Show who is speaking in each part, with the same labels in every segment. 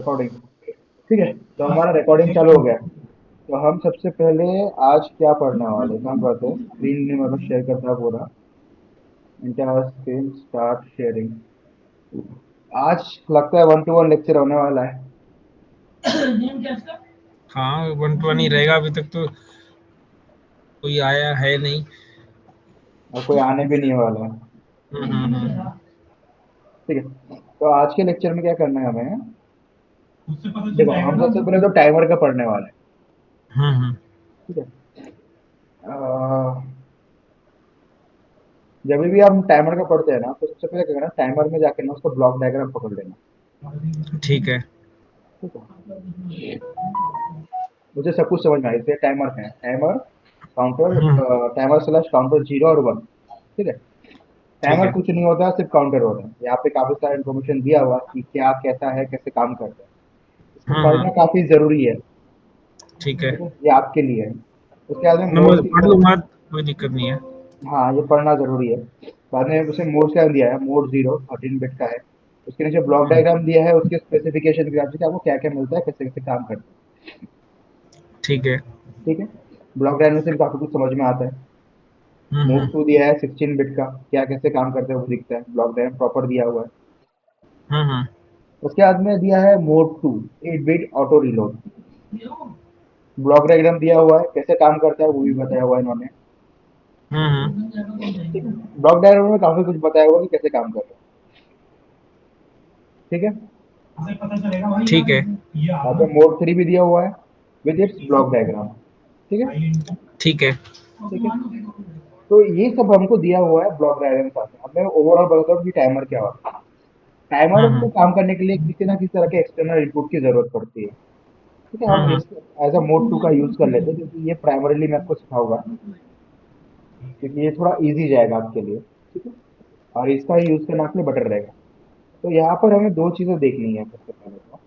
Speaker 1: Recording. ठीक है, तो हमारा रिकॉर्डिंग चालू हो गया। तो हम सबसे पहले आज क्या पढ़ने वाले हैं, काम करते हैं। स्क्रीन में मतलब शेयर करता है पूरा। Inter screen start sharing. आज लगता है 1-to-1 लेक्चर होने वाला है।
Speaker 2: हाँ 1-to-1 ही रहेगा। अभी तक तो कोई आया है नहीं।
Speaker 1: और कोई आने भी नहीं वाला है।
Speaker 2: हम्म।
Speaker 1: ठीक है, तो आज के लेक्चर में क्या करना है हमें। देखो, हम सबसे पहले तो टाइमर का पढ़ने वाले हैं।
Speaker 2: हम्म।
Speaker 1: ठीक है, अह, जब भी हम टाइमर का पढ़ते हैं ना, तो सबसे पहले क्या करना, टाइमर में जाके ना उसका ब्लॉक डायग्राम पकड़ लेना।
Speaker 2: ठीक है।
Speaker 1: ठीक है, मुझे सब कुछ समझ में आया। जैसे टाइमर है, टाइमर काउंटर,
Speaker 2: हम्म।
Speaker 1: टाइमर स्लैश काउंटर 0 और 1। ठीक है,
Speaker 2: ठीक
Speaker 1: टाइमर
Speaker 2: है।
Speaker 1: कुछ नहीं होता, सिर्फ काउंटर होता है। यहाँ पे काफी सारा इन्फॉर्मेशन दिया हुआ है कि क्या कैसा है, कैसे काम करता है। इसको पढ़ना
Speaker 2: हम्म।
Speaker 1: काफी जरूरी है।
Speaker 2: ठीक है।
Speaker 1: ठीक है, ये आपके लिए है। उसके बाद में
Speaker 2: मैं
Speaker 1: मोड की
Speaker 2: पढ़ लूंगा, कोई दिक्कत नहीं है।
Speaker 1: हाँ, ये पढ़ना जरूरी है। बाद में उसे मोड का दिया है, मोड 0 13 बिट का है। उसके नीचे ब्लॉक
Speaker 2: हम्म।
Speaker 1: डायग्राम दिया है, उसके स्पेसिफिकेशन के हिसाब से कि आपको क्या क्या मिलता है, कैसे कैसे काम करता
Speaker 2: ठीक है।
Speaker 1: है। ठीक है, ब्लॉक डायग्राम से भी काफी कुछ समझ में आता है। मोड
Speaker 2: हम्म।
Speaker 1: 2 दिया है 16 बिट का, क्या कैसे काम करते हैं वो दिखता है, ब्लॉक डायग्राम प्रॉपर दिया हुआ है।
Speaker 2: हम्म।
Speaker 1: उसके बाद में दिया है mode 2 8 bit auto reload. Block diagram दिया हुआ है, कैसे काम करता है वो भी बताया हुआ है इन्होंने। ठीक है, ब्लॉक डायग्राम में काफी कुछ बताया हुआ है कि कैसे काम कर रहा है। ठीक है,
Speaker 2: ठीक है।
Speaker 1: यहाँ पे मोड 3 भी दिया हुआ है विद इट्स ब्लॉक डायग्राम। ठीक है।
Speaker 2: ठीक है।
Speaker 1: ठीक है, तो ये सब हमको दिया हुआ है ब्लॉक डायग्राम के साथ में। अब मैं ओवरऑल बताता हूँ कि टाइमर क्या होता है। टाइमर को
Speaker 2: हम्म।
Speaker 1: काम करने के लिए किसी ना किसी तरह के एक्सटर्नल इनपुट की जरूरत पड़ती है। ठीक है, हम
Speaker 2: हम्म।
Speaker 1: इसको एज अ मोड 2 का यूज कर लेते हैं, क्योंकि ये प्राइमरीली मैं आपको सिखाऊंगा, क्योंकि ये थोड़ा इजी जाएगा आपके लिए। ठीक है, और इसका ही यूज करना आपके लिए बेटर रहेगा। तो यहाँ पर हमें दो चीजें देखनी है सबसे पहले तो,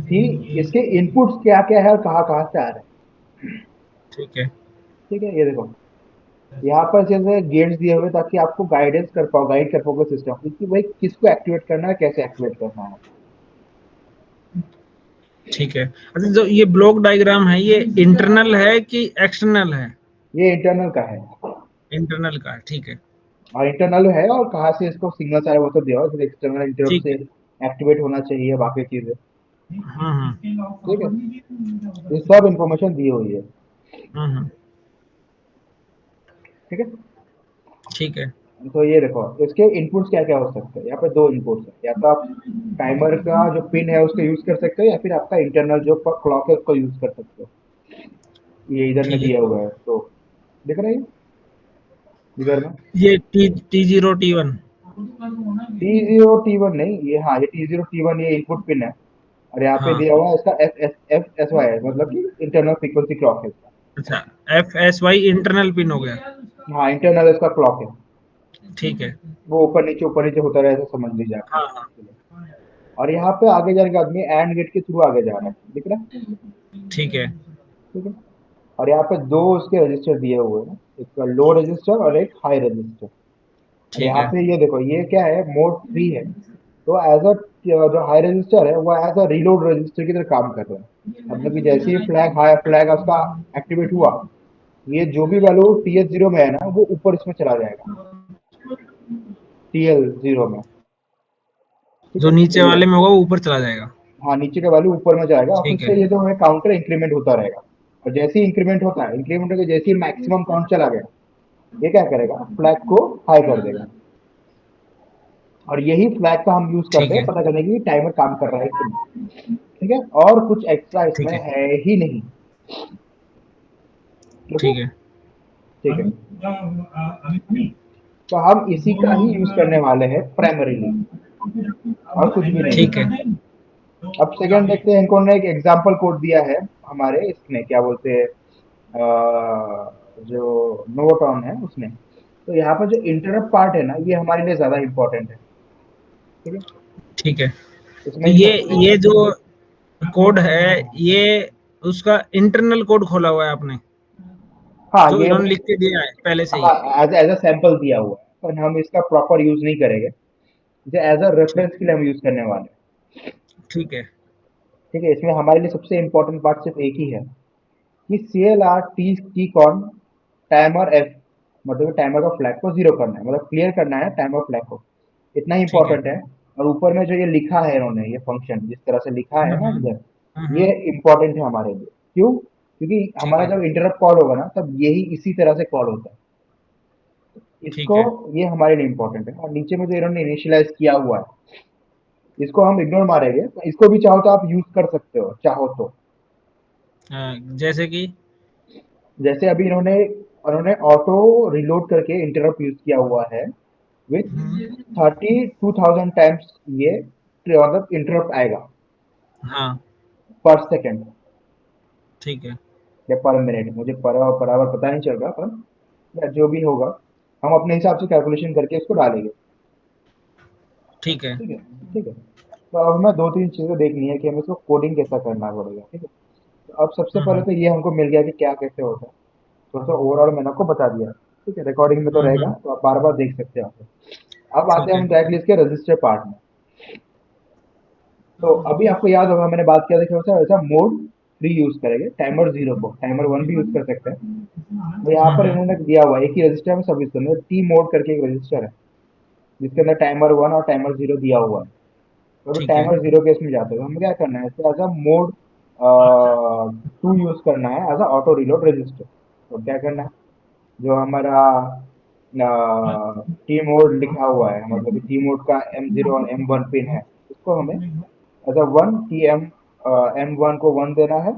Speaker 1: कि इसके इनपुट्स क्या क्या है और कहाँ कहाँ से आ रहे हैं।
Speaker 2: ठीक है।
Speaker 1: ठीक है, ये देखो, यहाँ पर जैसे गेट्स दिए हुए ताकि आपको गाइडेंस कर पाओ, गाइड कर पाओगे सिस्टम को कि भाई किसको एक्टिवेट करना है, कैसे एक्टिवेट करना है।
Speaker 2: ठीक है। अच्छा, जो ये ब्लॉक डायग्राम है ये इंटरनल है कि एक्सटर्नल है?
Speaker 1: ये इंटरनल का है।
Speaker 2: इंटरनल का है, ठीक है।
Speaker 1: और इंटरनल है, और कहाँ से इसको सिग्नल आ रहा है वो तो दिया हुआ है, एक्सटर्नल इंटरप्ट
Speaker 2: ठीक
Speaker 1: से
Speaker 2: है।
Speaker 1: एक्टिवेट होना चाहिए, बाकी चीजें। ठीक है,
Speaker 2: हम्म।
Speaker 1: ये सब इंफॉर्मेशन दी हुई है।
Speaker 2: हम्म।
Speaker 1: ठीक है,
Speaker 2: ठीक है।
Speaker 1: तो ये देखो, इसके इनपुट्स क्या क्या हो सकते हैं। यहाँ पे दो इनपुट्स है, या तो आप टाइमर का जो पिन है उसको यूज कर सकते हो, या फिर आपका इंटरनल जो क्लॉक है उसको यूज कर सकते हो। ये इधर में
Speaker 2: ठीक है।
Speaker 1: दिया हुआ है, तो दिख रहा है इधर में।
Speaker 2: ये T0 T1।
Speaker 1: T0 T1 नहीं, ये हाँ, ये T0 T1 ये इनपुट पिन है। और यहाँ पे
Speaker 2: हाँ।
Speaker 1: दिया हुआ है इसका FSY है, मतलब कि इंटरनल फ्रीक्वेंसी क्लॉक है इसका।
Speaker 2: अच्छा, FSY इंटरनल पिन हो गया।
Speaker 1: हाँ, इंटरनल इसका क्लॉक है।
Speaker 2: ठीक है।
Speaker 1: वो ऊपर नीचे होता रहे, ऐसा समझ लीजिए आप
Speaker 2: हाँ हाँ।
Speaker 1: इसके लिए। और यहाँ पे आगे जाने के आदमी एंड गेट के थ्रू आगे जा रहा है, दिख रहा है।
Speaker 2: ठीक है।
Speaker 1: ठीक है, और यहाँ पे दो उसके रजिस्टर दिए हुए हैं, एक लो रजिस्टर और एक हाई रजिस्टर। और
Speaker 2: ठीक
Speaker 1: यहाँ
Speaker 2: है।
Speaker 1: पे ये देखो, ये क्या है, मोड 3 है। तो एज अ जो हाई रजिस्टर है वो एज अ रीलोड रजिस्टर की तरह काम कर रहा है। मतलब कि जैसे ही फ्लैग हाई फ्लैग उसका एक्टिवेट हुआ, ये जो भी वैल्यू TH0 में है ना, वो ऊपर इसमें चला जाएगा, TL0 में। ठीक
Speaker 2: जो
Speaker 1: है,
Speaker 2: नीचे
Speaker 1: तो ये
Speaker 2: वाले में होगा वो ऊपर चला जाएगा।
Speaker 1: हाँ, नीचे का वैल्यू ऊपर में जाएगा, और फिर
Speaker 2: ठीक है।
Speaker 1: से ये जो है काउंटर इंक्रीमेंट होता रहेगा। और जैसे ही इंक्रीमेंट होता है, इंक्रीमेंट होकर जैसे ही मैक्सिमम काउंट चला गया, ये क्या करेगा, फ्लैग को हाई कर देगा। और यही फ्लैग का हम यूज करते
Speaker 2: ठीक
Speaker 1: हैं
Speaker 2: है।
Speaker 1: पता करने के लिए टाइमर काम कर रहा है कि नहीं। ठीक है, और कुछ एक्स्ट्रा इसमें
Speaker 2: ठीक है।
Speaker 1: है ही नहीं। ओके,
Speaker 2: ठीक है।
Speaker 1: ठीक है, तो हम इसी का ही यूज करने वाले हैं प्राइमरीली, और कुछ भी नहीं
Speaker 2: ठीक
Speaker 1: है।
Speaker 2: है।
Speaker 1: अब सेकंड देखते हैं, इनको ने एक एग्जांपल कोड दिया है हमारे इसमें, क्या बोलते हैं, जो नोटॉन है उसमें। तो यहाँ पर जो इंटरप्ट पार्ट है ना, ये हमारे लिए ज्यादा इंपॉर्टेंट है। ठीक है,
Speaker 2: ठीक है।
Speaker 1: इसमें
Speaker 2: तो
Speaker 1: ही सबसे
Speaker 2: ये जो कोड है ये उसका इंटरनल कोड खोला हुआ है आपने,
Speaker 1: हाँ,
Speaker 2: जो
Speaker 1: ये
Speaker 2: इन्होंने लिख के दिया है पहले से ही?
Speaker 1: हाँ, एज एज अ सैंपल दिया हुआ है, पर हम इसका प्रॉपर यूज नहीं करेंगे। जो एज अ
Speaker 2: ठीक।
Speaker 1: रेफरेंस के लिए हम यूज करने वाले हैं।
Speaker 2: ठीक है।
Speaker 1: ठीक है, इसमें हमारे लिए सबसे इम्पोर्टेंट पार्ट सिर्फ एक ही है कि CLR T T con timer F, मतलब टाइमर का फ्लैग को जीरो करना है, मतलब क्लियर करना है टाइमर फ्लैग को। इतना ही
Speaker 2: ठीक है।
Speaker 1: इंपॉर्टेंट है। और ऊपर में जो ये लिखा है इन्होंने, ये फंक्शन जिस तरह से लिखा है ना इधर, ये
Speaker 2: हम्म।
Speaker 1: इम्पोर्टेंट है हमारे लिए। क्यों? क्योंकि
Speaker 2: ठीक
Speaker 1: हमारा
Speaker 2: है।
Speaker 1: जब इंटरप्ट कॉल होगा ना, तब यही इसी तरह से कॉल होता है। इसको,
Speaker 2: ठीक है।
Speaker 1: ये हमारे लिए इम्पोर्टेंट है। और नीचे में जो इन्होंने इनिशियलाइज किया हुआ है, इसको हम इग्नोर मारेंगे। तो इसको भी चाहो तो आप यूज कर सकते हो, चाहो तो।
Speaker 2: जैसे कि।
Speaker 1: जैसे अभी इन्होंने उन्होंने ऑटो रिलोड करके इंटरप्ट यूज किया हुआ है विथ
Speaker 2: हम्म।
Speaker 1: 32,000 टाइम्स। ये मतलब इंटरप्ट आएगा
Speaker 2: हाँ।
Speaker 1: पर सेकेंड
Speaker 2: ठीक है।
Speaker 1: या पर मिनट, मुझे बराबर पता नहीं चल रहा, पर या जो भी होगा हम अपने हिसाब से कैलकुलेशन करके इसको डालेंगे।
Speaker 2: ठीक है।
Speaker 1: ठीक है। ठीक है। तो अब हमें दो तीन चीजें देखनी है कि हमें इसको कोडिंग कैसा करना पड़ेगा। ठीक है। तो अब सबसे पहले
Speaker 2: हम्म।
Speaker 1: तो ये हमको मिल गया कि क्या कैसे होता है। थोड़ा सा ओवरऑल मैंने आपको बता दिया। ठीक है, रिकॉर्डिंग में तो रहेगा,
Speaker 2: हम्म।
Speaker 1: तो आप बार बार देख सकते हैं। अब आते
Speaker 2: ठीक
Speaker 1: हैं
Speaker 2: है।
Speaker 1: हम डायरेक्टली इसके रजिस्टर पार्ट में। तो अभी आपको याद होगा मैंने बात किया था कि वैसा वैसा मोड 3 यूज करेंगे, टाइमर 0 को टाइमर 1 भी यूज कर सकते हैं। तो यहाँ पर इन्होंने दिया हुआ है एक ही रजिस्टर में सब यूज करना है। टी मोड करके एक रजिस्टर है जिसके अंदर टाइमर 1 और टाइमर 0 दिया हुआ है। तो अभी
Speaker 2: ठीक है।
Speaker 1: टाइमर 0 के इसमें जाते हैं, तो हमें क्या करना है, इसको एज अ मोड 2 यूज करना है as a auto reload register. तो क्या करना है, जो हमारा टी मोड लिखा हुआ है, मतलब कि टी मोड का M0 और M1 पिन है, उसको हमें एज अ 1 टी M1 को 1 देना है,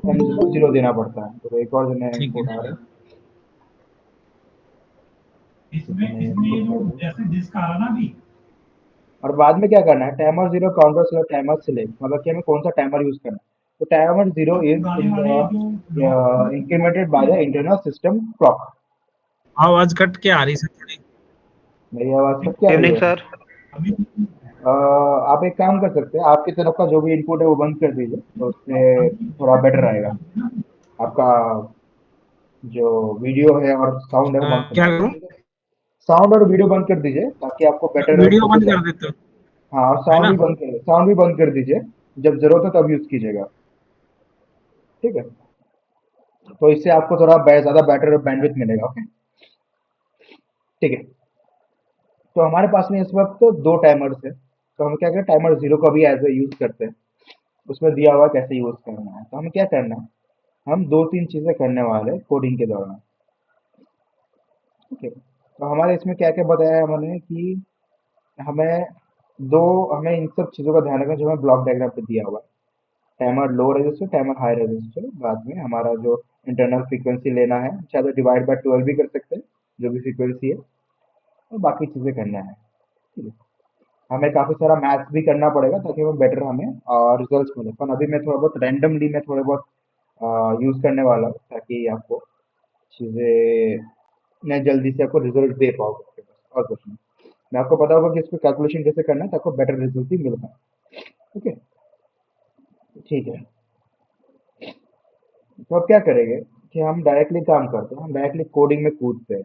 Speaker 1: M0 0 देना पड़ता है। तो एक और नया
Speaker 2: ठीक है।
Speaker 1: इनपुट आ रहा है, इसको नया इनपुट कर दो। और बाद में क्या करना है, timer 0 counter slash timer select, मतलब कि हमें कौन सा टाइमर यूज करना है। तो timer 0 is incremented by the internal system clock.
Speaker 2: आवाज कट के आ रही सर थोड़ी।
Speaker 1: मेरी आवाज कट क्या रही
Speaker 3: इवनिंग
Speaker 1: है?
Speaker 3: सर।
Speaker 1: आप एक काम कर सकते हैं, आपकी तरफ का जो भी इनपुट है वो बंद कर दीजिए, तो उससे थोड़ा बेटर रहेगा। आपका जो वीडियो है और साउंड है वो बंद कर
Speaker 2: क्या
Speaker 1: दीजिए।
Speaker 2: करूं?
Speaker 1: ठीक है, साउंड और वीडियो बंद कर दीजिए ताकि आपको बेटर
Speaker 2: वीडियो
Speaker 1: फोकस
Speaker 2: बंद
Speaker 1: आए।
Speaker 2: कर देते हो,
Speaker 1: हाँ, और
Speaker 2: है ना?
Speaker 1: साउंड भी बंद कर दीजिए। जब जरूरत हो तब यूज कीजिएगा। ठीक है, तो इससे आपको थोड़ा ज्यादा बेटर बैंडविड्थ मिलेगा। ओके। ठीक है, तो हमारे पास में इस वक्त तो दो टाइमर्स है। तो हम क्या करें, टाइमर 0 का भी एज ए यूज करते हैं। उसमें दिया हुआ है कैसे यूज करना है। तो हमें क्या करना है, हम दो तीन चीजें करने वाले हैं कोडिंग के दौरान। ओके, तो हमारे इसमें क्या क्या बताया है हमने कि हमें दो हमें इन सब चीज़ों का ध्यान रखना जो हमें ब्लॉक डायग्राम पे दिया हुआ है। टाइमर लो रजिस्टर, टाइमर हाई रजिस्टर, बाद में हमारा जो इंटरनल फ्रीक्वेंसी लेना है, चाहे तो डिवाइड बाय 12 भी कर सकते हैं, जो भी फ्रीक्वेंसी है, और बाकी चीज़ें करना है। ठीक है, हमें काफ़ी सारा मैथ्स भी करना पड़ेगा ताकि वो बेटर हमें रिजल्ट्स मिले। पर अभी मैं थोड़ा बहुत रैंडमली मैं थोड़े बहुत यूज़ करने वाला हूँ ताकि आपको चीज़ें मैं जल्दी से आपको रिजल्ट दे पाऊँ आपके पास, और कुछ नहीं। मैं आपको पता होगा कि इसको कैलकुलेशन कैसे करना है ताकि आपको बेटर रिजल्ट भी मिल पाए। ओके। ठीक है, तो अब क्या करेंगे कि हम डायरेक्टली काम करते हैं, हम डायरेक्टली कोडिंग में कूदते हैं।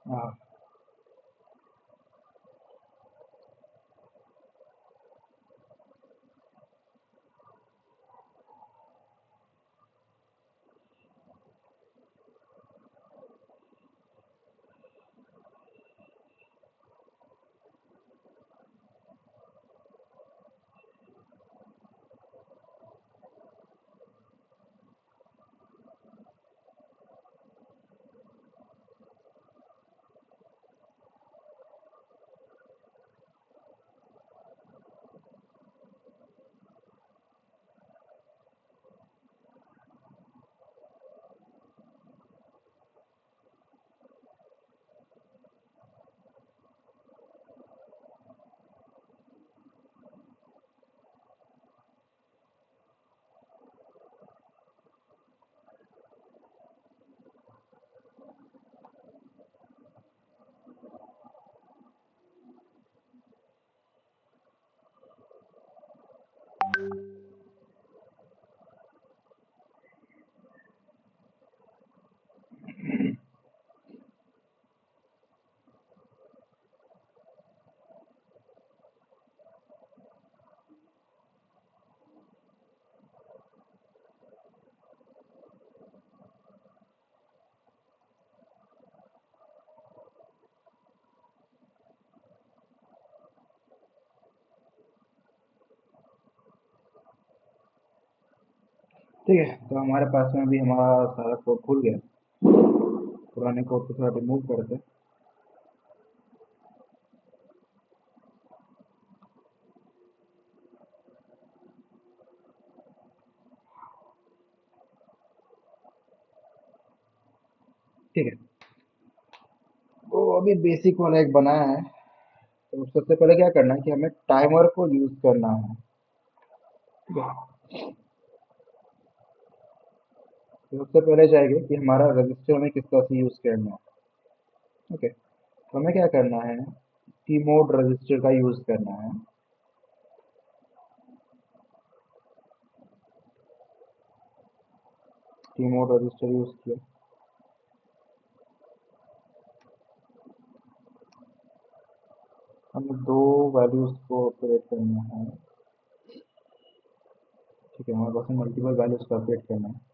Speaker 1: हाँ, ठीक है, तो हमारे पास में भी हमारा सारा कोड खुल गया। पुराने कोड को थोड़ा रिमूव करते हैं। ठीक है, तो अभी बेसिक वाला एक बनाया है। तो सबसे पहले क्या करना है कि हमें टाइमर को यूज करना है। ठीक है, तो सबसे पहले जाएंगे कि हमारा रजिस्टर हमें किस तरह से यूज करना है। ओके, तो हमें क्या करना है, टी मोड रजिस्टर का यूज करना है। टी मोड रजिस्टर यूज किया, हमें दो वैल्यूज को ऑपरेट करना है। ठीक है, हमारे पास मल्टीपल वैल्यूज को ऑपरेट करना है।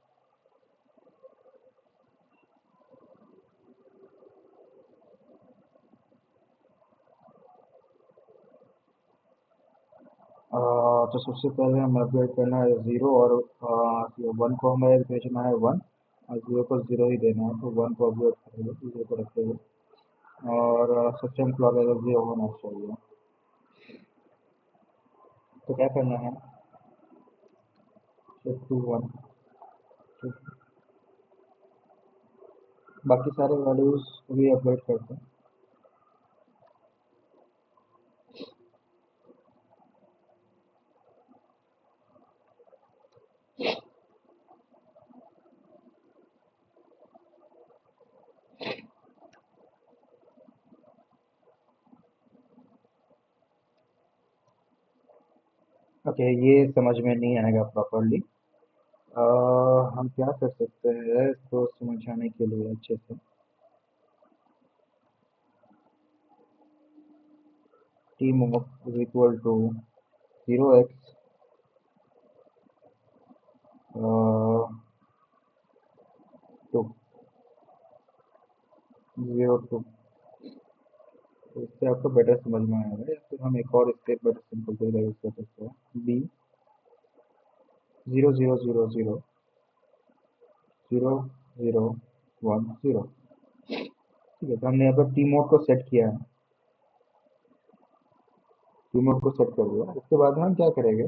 Speaker 1: तो सबसे पहले हमें अपडेट करना है जीरो, और वन को हमें भेजना है वन, और जीरो को जीरो ही देना है। तो वन को अपडेट करेंगे, जीरो को रखेंगे, और सिस्टम क्लॉक अगर जीरो होना चाहिए। तो क्या करना है, शिफ्ट टू वन, बाकी सारे वैल्यूज को भी अपडेट करते हैं। ओके, ये समझ में नहीं आएगा प्रॉपरली। हम क्या कर सकते हैं इसको समझाने के लिए अच्छे से। T mode is equal to zero X two, zero two. तो इससे आपको बेटर समझ में आएगा, या फिर हम एक और स्टेप बेटर सिंपल तरीका यूज कर सकते हैं। B zero zero zero zero zero zero one zero. ठीक है, तो हमने यहाँ पर टी मोड को सेट किया है, टी मोड को सेट कर दिया। उसके बाद हम क्या करेंगे,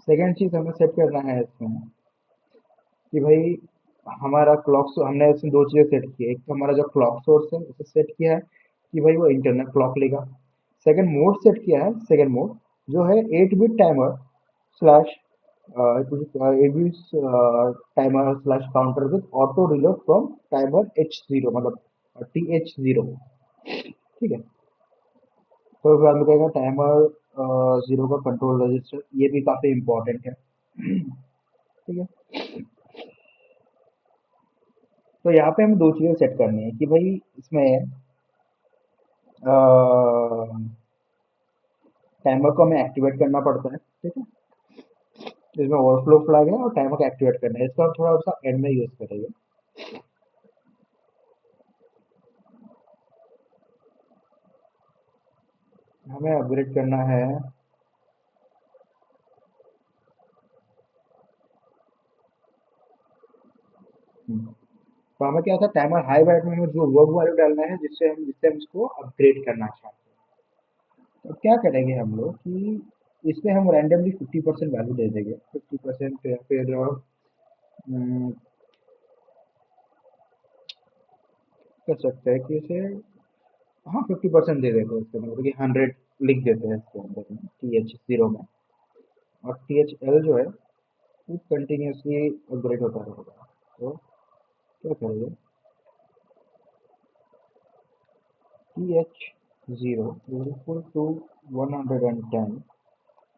Speaker 1: सेकेंड चीज हमें सेट करना है इसमें कि भाई हमारा क्लॉक, हमने इसमें दो चीजें सेट की है। एक तो हमारा जो क्लॉक सोर्स है उसे सेट किया है कि भाई वो इंटरनल क्लॉक लेगा। सेकंड मोड सेट किया है, सेकंड मोड जो है 8 bit timer slash 8 bit timer slash counter with auto reload from timer H0, मतलब TH0। ठीक है, तो बाद में कहेगा टाइमर जीरो का कंट्रोल रजिस्टर, ये भी काफी इंपॉर्टेंट है। ठीक है, तो यहाँ पे हमें दो चीजें सेट करनी है कि भाई इसमें टाइमर को हमें एक्टिवेट करना पड़ता है। ठीक है, इसमें ओवरफ्लो फ्लैग है और टाइमर को एक्टिवेट करना है, इसका हम थोड़ा सा एंड में यूज करेंगे। हमें अपग्रेड करना है तो हमें क्या था, टाइमर हाई बाइट में हमें जो वो वैल्यू डालना है जिससे हम इसको अपग्रेड करना चाहते हैं। तो क्या करेंगे हम लोग कि इसमें हम रैंडमली 50% वैल्यू दे देंगे, 50%, या फिर कर सकते हैं कि इसे, हाँ 50% दे देते हैं इसके, मतलब कि 100 लिख देते हैं इसके अंदर में, TH0 में। और THL जो है वो कंटिन्यूसली अपग्रेड होता रहेगा। तो क्या करेंगे, TH 0 is equal to 110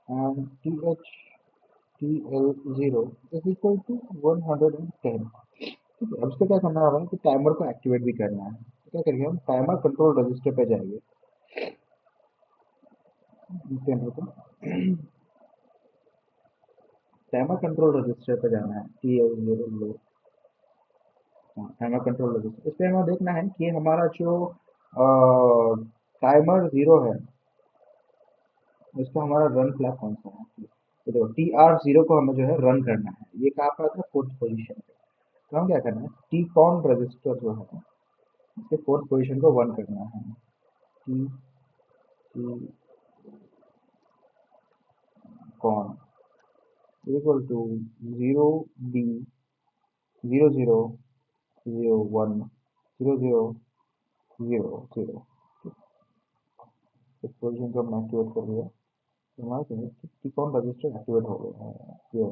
Speaker 1: and THTL0 is equal to 110। ठीक है, अब इसको क्या करना है हमें कि टाइमर को एक्टिवेट भी करना है। तो क्या करेंगे, हम टाइमर कंट्रोल रजिस्टर पे जाएंगे। टाइमर कंट्रोल रजिस्टर पे जाना है, TL0। टाइमर कंट्रोल रजिस्टर, इस पे हमें देखना है कि हमारा जो टाइमर 0 है उसका हमारा रन फ्लैग कौन सा है। तो देखो TR0 को हमें जो है रन करना है, ये कहाँ पर आता है, फोर्थ पोजीशन पे। तो हम क्या करना है, टी कॉन रजिस्टर जो है इसके फोर्थ पोजीशन को वन करना है। T T con equal to 0B 0001 0000। इस पोजीशन को हमने एक्टिवेट कर दिया, तो हमारा क्या है कि टी कॉन रजिस्टर एक्टिवेट हो गया है। ये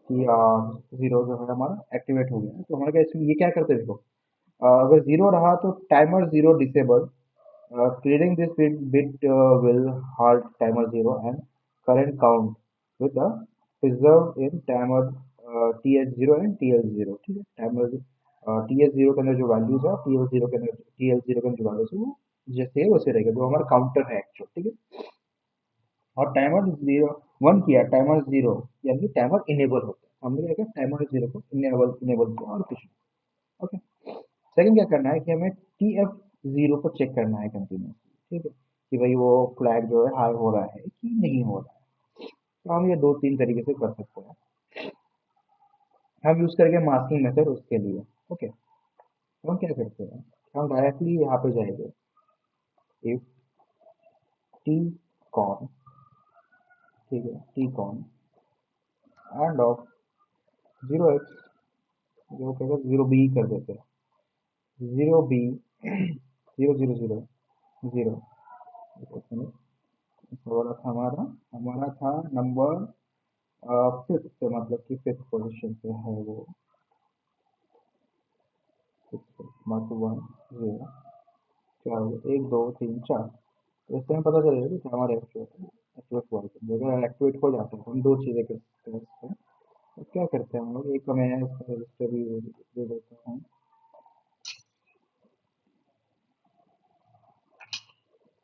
Speaker 1: टी आर 0 जो है हमारा एक्टिवेट हो गया है। तो हमारा क्या, इसमें ये क्या करते हैं देखो, अगर 0 रहा तो timer 0 disable, clearing this bit will halt timer 0 and current count with a preserved in timer TH0 and TL0। ठीक है, टाइमर TH0 के अंदर जो वैल्यूज है, TL0 के अंदर, TL0 के अंदर जो वैल्यूज है वो जैसे है वैसे रहेगा, जो हमारा काउंटर है एक्चुअल। ठीक है, और टाइमर 0 1 किया, टाइमर 0 यानी टाइमर इनेबल होता है। हमने क्या किया, टाइमर 0 को इनेबल इनेबल किया और कुछ नहीं। ओके, सेकंड क्या करना है कि हमें TF0 को चेक करना है कंटिन्यूसली। ठीक है, कि भाई वो फ्लैग जो है हाई हो रहा है कि नहीं हो रहा है। तो हम ये दो तीन तरीके से कर सकते हैं। हम यूज करेंगे मास्किंग मेथड उसके लिए। ओके, तो हम क्या करते हैं, हम डायरेक्टली यहाँ पे जाएंगे, इफ टी कॉन, ठीक है, T cone end of 0x, जो कहेगा 0B कर देते हैं, 0B 0000। वाला था हमारा, हमारा था नंबर फिफ्थ, मतलब कि फिफ्थ पोजीशन पे है वो। मार्क 1 0 4 1 2 3 4। तो इससे हमें पता चलेगा कि हमारे एक्टिवेट हुआ है। अगर एक्टिवेट हो जाता है तो हम दो चीज़ें कर सकते हैं इसमें। तो क्या करते हैं हम लोग, एक मैं इसका रजिस्टर भी दे देता हूँ,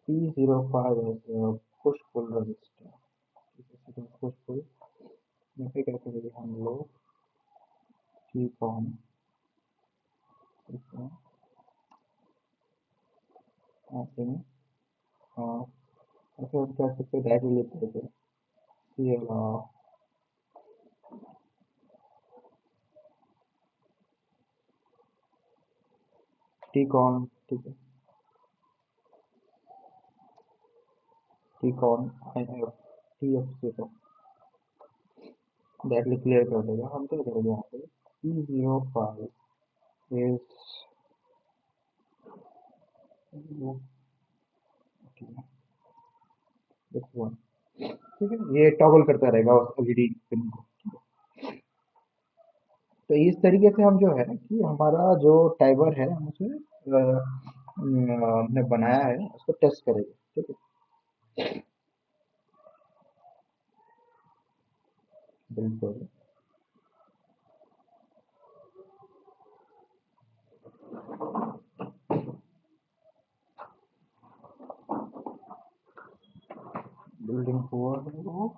Speaker 1: P05 है push pull register. Push pull यहाँ पे क्या करेंगे हम लोग, टी कॉम ऐसे में, हाँ ऐसे हम कर सकते हैं, डायरेक्टली लिख देते हैं CL टी कॉन। ठीक है, T con IF TF0 directly clear कर देगा। हम क्या करेंगे यहाँ पे, P05 इज दिस वन। ठीक है, ये टॉगल करता रहेगा उस एलईडी पिन को। तो इस तरीके से हम जो है कि हमारा जो टाइमर है हम उसे हमने बनाया है उसको टेस्ट करेंगे। ठीक है, बिल्कुल। बिल्डिंग हुआ है वो।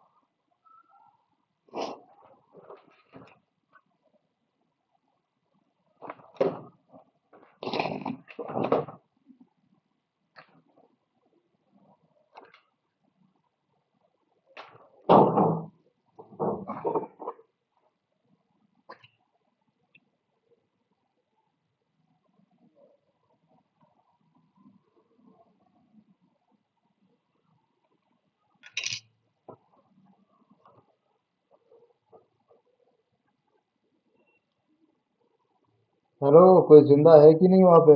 Speaker 1: हेलो, कोई जिंदा है कि नहीं वहाँ पे।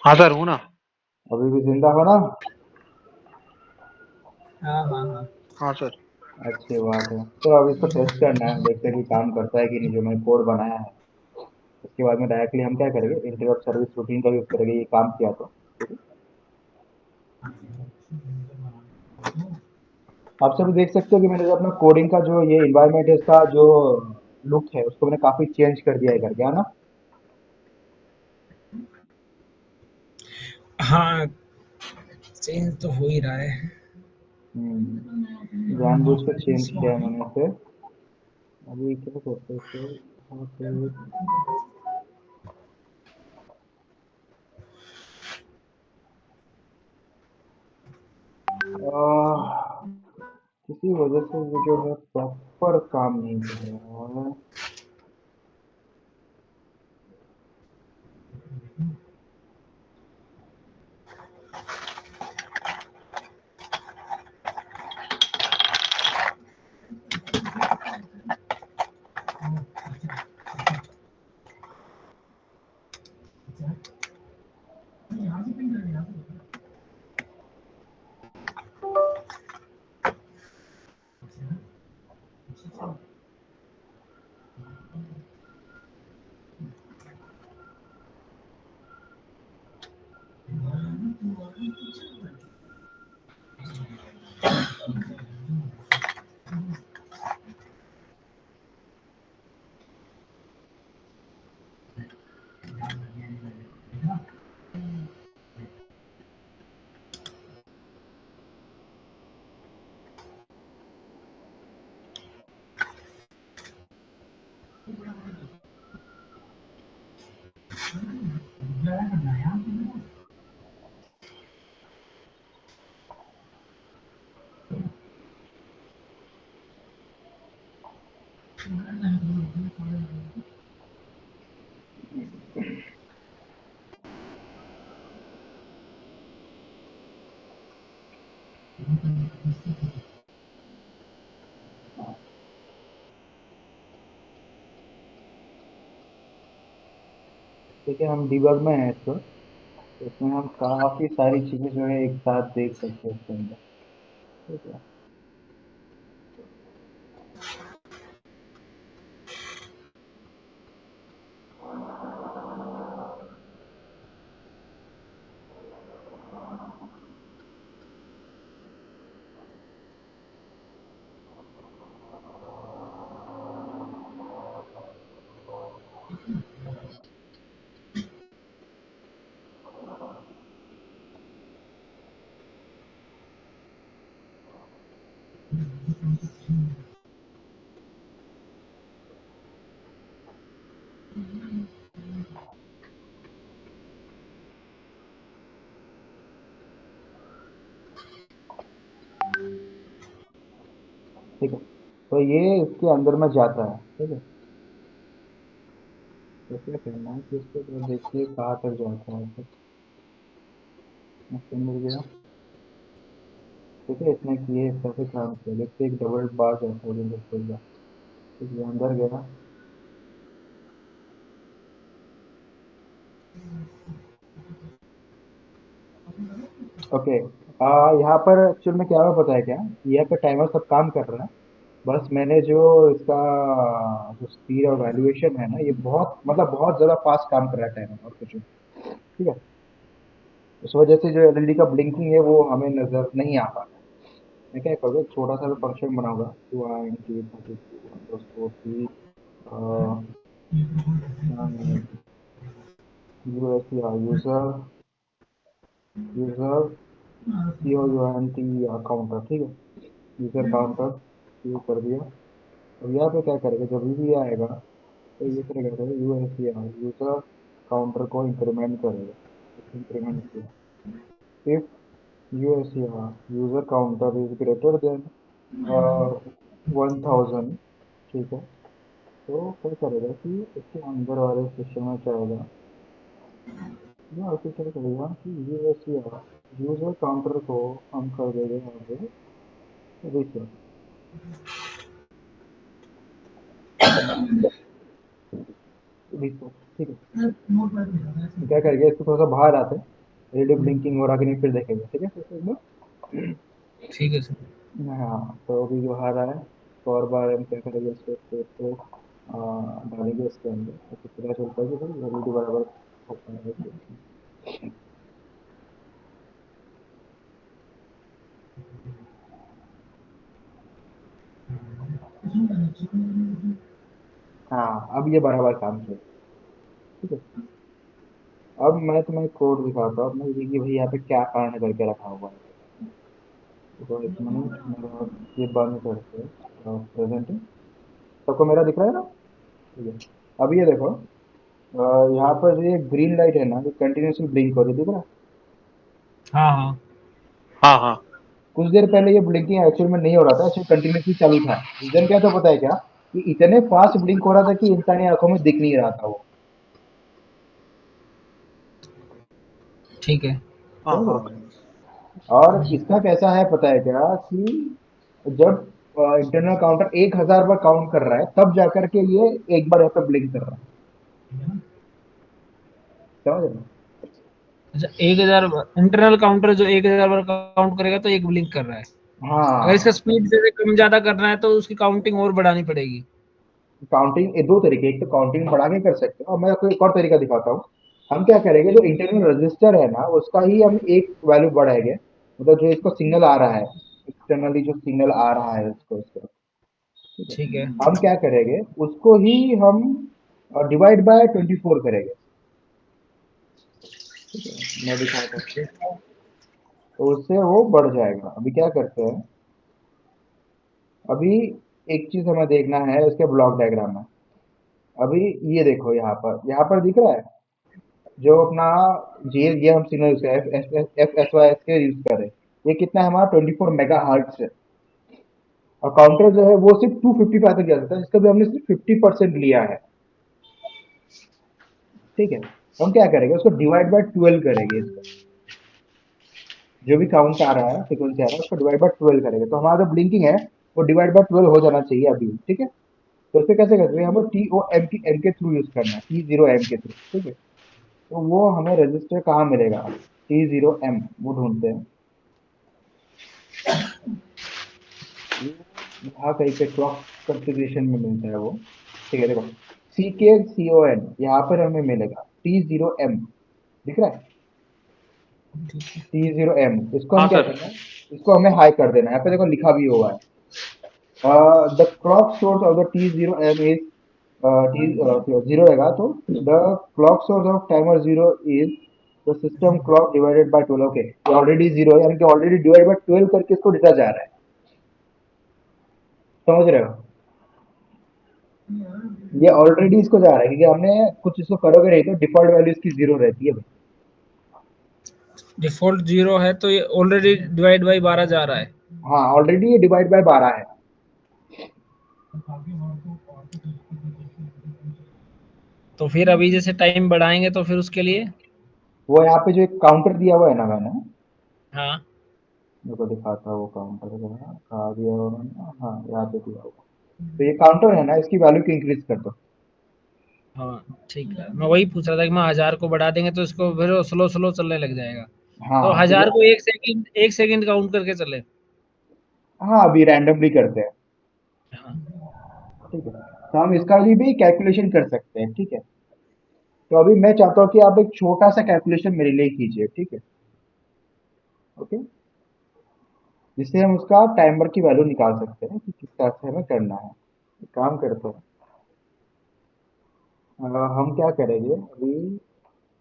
Speaker 3: हाँ सर, हूँ ना।
Speaker 1: अभी भी जिंदा हो ना।
Speaker 2: हाँ हाँ हाँ।
Speaker 3: हाँ सर।
Speaker 1: अच्छी बात है, तो अब इसको टेस्ट करना है, देखते हैं कि काम करता है कि नहीं जो मैंने कोड बनाया है। उसके बाद में डायरेक्टली हम क्या करेंगे, इंटरप्ट सर्विस रूटीन का यूज़ करेंगे, ये काम किया तो ठीक है। आप सभी देख सकते हो कि मैंने जो अपना कोडिंग का जो ये इन्वायरमेंट है, इसका जो लुक है उसको मैंने काफ़ी चेंज कर दिया है करके, है ना।
Speaker 2: हाँ, चेंज तो हो ही रहा है।
Speaker 1: जानबूझ कर चेंज किया है मैंने इसे। अभी क्या करते हैं इसे, यहाँ पे किसी वजह से वो जो है प्रॉपर काम नहीं कर रहा है। ठीक है, हम डिबग में हैं इसको, तो इसमें हम काफ़ी सारी चीज़ें जो है एक साथ देख सकते हैं इसके अंदर। ठीक है। ठीक है, तो ये इसके अंदर में जाता है। ठीक है, तो क्या करना है कि इसको जो देखिए कहाँ तक जाता है, तो इसके अंदर गया। ठीक है, इसने किए इस तरह से काम किया, देखते एक डबल बार जाता है जो खुल गया। ठीक है, अंदर गया। ओके, यहाँ पर एक्चुअल में क्या हुआ पता है क्या, यहाँ पे टाइमर सब काम कर रहा है। बस मैंने जो इसका जो स्पीड और वैल्यूएशन है ना, ये बहुत मतलब बहुत ज़्यादा फास्ट काम कर रहा है टाइमर, और कुछ नहीं। ठीक है, उस वजह से जो एलईडी का ब्लिंकिंग है वो हमें नज़र नहीं आ पा रहा है। मैं क्या करूँगा, छोटा सा फंक्शन बनाऊंगा, to I N T underscore user user C O U N T counter. ठीक है, यूजर काउंटर शुरू कर दिया। अब यहाँ पे क्या करेगा, जब भी आएगा तो ये तरह क्या करेगा, यू एस यूजर काउंटर को इंक्रीमेंट करेगा। इंक्रीमेंट किया, if U S user counter is greater than 1000। ठीक है, तो क्या करेगा कि इसके अंदर वाले सेक्शन में जाएगा, या उसी तरह करेगा कि यू एस यूजर काउंटर को हम कर देंगे यहाँ पे रिसेट। रिसेट, ठीक है। तो क्या करेंगे, इसको थोड़ा सा बाहर आते हैं, एलईडी ब्लिंकिंग हो रहा कि नहीं फिर देखेंगे। ठीक है, तो एक बार
Speaker 2: ठीक है सर।
Speaker 1: हाँ, तो अभी जो बाहर आया, तो और बार हम क्या करेंगे इसको, डालेंगे इसके अंदर तो कितना चलता है कि भाई एलईडी बराबर होता है कि हाँ अब ये बराबर काम किया। ठीक है, अब मैं तुम्हें कोड दिखाता हूँ अपना कि भाई यहाँ पे क्या कारण करके रखा हुआ है। तो एक मिनट मेरा ये बंद करके प्रेजेंट सबको मेरा दिख रहा है ना। ठीक है, अब ये देखो यहाँ पर जो ये ग्रीन लाइट है ना जो कंटिन्यूसली ब्लिंक हो रही है दिख रहा है।
Speaker 2: हाँ हाँ।
Speaker 3: हाँ हाँ।
Speaker 1: कुछ देर पहले ये ब्लिंकिंग एक्चुअल में नहीं हो रहा था, एक्चुअली कंटिन्यूसली चालू था। रीजन क्या था पता है क्या, कि इतने फास्ट ब्लिंक हो रहा था कि इंसानी आंखों में दिख नहीं रहा था वो।
Speaker 2: ठीक है।
Speaker 3: हाँ
Speaker 1: समझ रहे
Speaker 3: हाँ।
Speaker 1: हो? और इसका कैसा है पता है क्या कि जब इंटरनल काउंटर 1000 बार काउंट कर रहा है तब जाकर के ये एक बार यहाँ पे ब्लिंक कर रहा है। समझ रहे हो?
Speaker 2: अच्छा, 1000 इंटरनल काउंटर जो 1000 बार काउंट करेगा तो एक ब्लिंक कर रहा है। अगर इसका
Speaker 1: हाँ,
Speaker 2: स्पीड जैसे कम ज्यादा करना है तो उसकी काउंटिंग और बढ़ानी पड़ेगी।
Speaker 1: काउंटिंग दो तरीके, एक तो काउंटिंग बढ़ा के कर सकते हो और मैं आपको एक और तरीका दिखाता हूँ। हम क्या करेंगे, जो इंटरनल रजिस्टर है ना उसका ही हम एक वैल्यू बढ़ाएंगे, मतलब जो इसको सिग्नल आ रहा है, एक्सटर्नली जो सिग्नल आ रहा है उसको इसको। ठीक है,
Speaker 2: ठीक है।
Speaker 1: हम क्या करेंगे उसको ही हम डिवाइड बाय 24 करेंगे। ठीक है, मैं दिखाता हूँ, तो उससे वो बढ़ जाएगा। अभी क्या करते हैं, अभी एक चीज हमें देखना है उसके ब्लॉक डायग्राम में। अभी ये देखो यहाँ पर दिख रहा है जो अपना ये हम सिग्नल यूज कर एफ एस वाई एस के यूज कर रहे हैं। ये कितना है हमारा 24 मेगा हर्ट्ज है। और काउंटर जो है वो सिर्फ 255 तक जा सकता है, जिसका भी हमने सिर्फ 50% लिया है। ठीक है, तो हम क्या करेंगे उसको डिवाइड बाय 12 करेंगे इसका, जो भी काउंट आ रहा है फ्रिक्वेंसी आ रहा है उसको डिवाइड बाय 12 करेंगे, तो हमारा जो ब्लिंकिंग है वो डिवाइड बाय 12 हो जाना चाहिए अभी। ठीक है, तो इसे कैसे करते हैं, हमें टी ओ एम की एम के थ्रू यूज करना है, टी जीरो एम के थ्रू। ठीक है, तो वो हमें रजिस्टर कहाँ मिलेगा, टी जीरो एम वो ढूंढते हैं। वो यहाँ कहीं पे क्लॉक कॉन्फ़िगरेशन में मिलता है वो। ठीक है, देखो सी के सी ओ एन यहाँ पर हमें मिलेगा टी जीरो एम, दिख रहा है टी जीरो एम। इसको हम
Speaker 3: हाँ
Speaker 1: क्या
Speaker 3: सर।
Speaker 1: करना है, इसको हमें हाई कर देना है। यहाँ पे देखो लिखा भी हुआ है the clock source of the T zero M is T zero रहेगा तो the clock source of timer zero is the system clock divided by 12। Okay, already zero है यानी कि ऑलरेडी डिवाइड बाय 12 करके इसको डेटा जा रहा है। समझ रहे हो, ये ऑलरेडी इसको जा रहा है क्योंकि हमने कुछ इसको करोगे नहीं तो डिफॉल्ट वैल्यू इसकी जीरो रहती है भाई।
Speaker 2: डिफ़ॉल्ट 0 है तो ये ऑलरेडी डिवाइड बाय 12 जा रहा है।
Speaker 1: हाँ ऑलरेडी ये डिवाइड बाय 12 है।
Speaker 2: तो फिर अभी जैसे टाइम बढ़ाएँगे तो फिर उसके लिए
Speaker 1: वो यहाँ पे जो एक काउंटर दिया हुआ है ना मैंने,
Speaker 2: हाँ,
Speaker 1: मेरे को दिखाता हूँ वो काउंटर जरा कहाँ दिया हुआ मैंने, हाँ यहाँ पे दिया हुआ। तो ये काउंटर है ना इसकी वैल्यू को इंक्रीज कर दो।
Speaker 2: हाँ, ठीक है। मैं वही पूछ रहा था कि मैं 1000 को बढ़ा देंगे तो इसको फिर वो स्लो स्लो चलने लग जाएगा। तो
Speaker 1: हाँ तो ये
Speaker 2: 1000 को 1 सेकंड काउंट करके चले।
Speaker 1: हाँ अभी रैंडमली करते हैं।
Speaker 2: हाँ,
Speaker 1: ठीक है, तो हम इसका भी कैलकुलेशन कर सकते हैं। ठीक है, तो अभी मैं चाहता हूँ कि आप एक छोटा सा कैलकुलेशन मेरे लिए कीजिए। ठीक है, ओके, जिससे हम उसका टाइमर की वैल्यू निकाल सकते हैं कि किस तरह से हमें करना है। एक काम करते हैं, हम क्या करेंगे अभी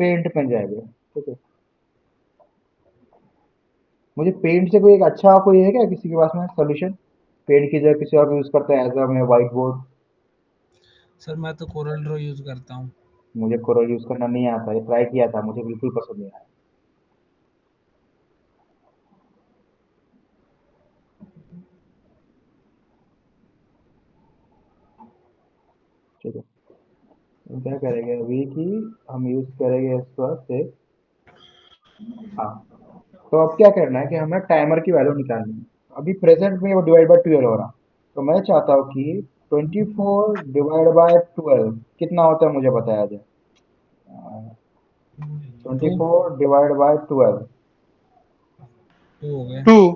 Speaker 1: पेंट में जाएंगे। ठीक है, मुझे पेंट से कोई एक अच्छा कोई है क्या किसी के पास में सोल्यूशन, पेंट की जगह किसी और को यूज करता है एज अ मैं व्हाइट बोर्ड।
Speaker 2: सर मैं तो कोरल ड्रॉ यूज़ करता हूँ।
Speaker 1: मुझे कोरल यूज करना नहीं आता, ये ट्राई किया था मुझे बिल्कुल पसंद नहीं आया। ठीक है, हम क्या करेंगे अभी कि हम यूज करेंगे इस पर से। हाँ, तो अब क्या करना है कि हमें टाइमर की वैल्यू निकालनी है। अभी प्रेजेंट में वो डिवाइड बाय 12 हो रहा, तो मैं चाहता हूँ कि 24 डिवाइड बाय 12 कितना होता है मुझे बताया जाए।
Speaker 2: 2
Speaker 1: 24 डिवाइड बाय 12
Speaker 2: 2 हो गए।
Speaker 3: टू।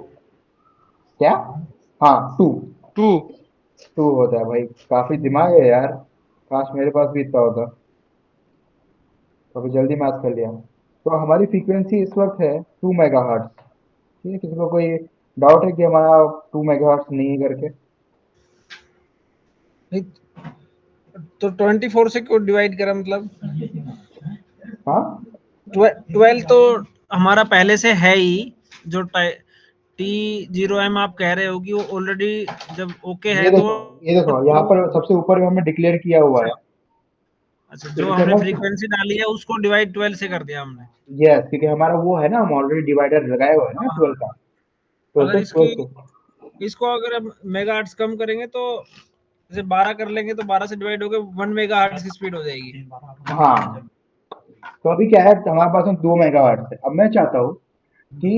Speaker 1: क्या, हाँ टू।
Speaker 3: टू।
Speaker 1: टू होता है भाई, काफी दिमाग है यार। काश मेरे पास भी इतना होता, तो अभी जल्दी मैच कर लिया। तो हमारी फ्रीक्वेंसी इस वक्त है 2 मेगाहर्ट्ज। ठीक है, किसी को कोई डाउट है कि हमारा 2 मेगाहर्ट्ज नहीं है करके?
Speaker 2: नहीं, तो 24 से क्यों डिवाइड करा मतलब?
Speaker 1: हाँ,
Speaker 2: 12 तो हमारा पहले से है ही। जो टी 0 एम आप कह रहे हो कि वो ऑलरेडी जब ओके है
Speaker 1: ये
Speaker 2: तो
Speaker 1: देखो, ये देखो, यहाँ
Speaker 2: टू।
Speaker 1: पर सबसे ऊपर में हमने डिक्लेयर किया हुआ है।
Speaker 2: अच्छा, जो
Speaker 1: क्योंकि
Speaker 2: हमने
Speaker 1: हमें,
Speaker 2: फ्रीक्वेंसी डाली है उसको डिवाइड 12 से कर दिया हमने।
Speaker 1: यस, क्योंकि हमारा वो है ना, हम ऑलरेडी डिवाइडर लगाए हुए हैं ना
Speaker 2: हाँ,
Speaker 1: 12 का, तो
Speaker 2: अगर
Speaker 1: उसे
Speaker 2: इसकी
Speaker 1: 12 से।
Speaker 2: इसको अगर अब मेगाहर्ट्ज कम करेंगे तो जैसे 12 कर लेंगे तो 12 से डिवाइड होकर 1 मेगाहर्ट्ज की स्पीड हो जाएगी।
Speaker 1: हाँ, तो अभी क्या है, हमारे पास में 2 मेगाहर्ट्ज है। अब मैं चाहता हूँ कि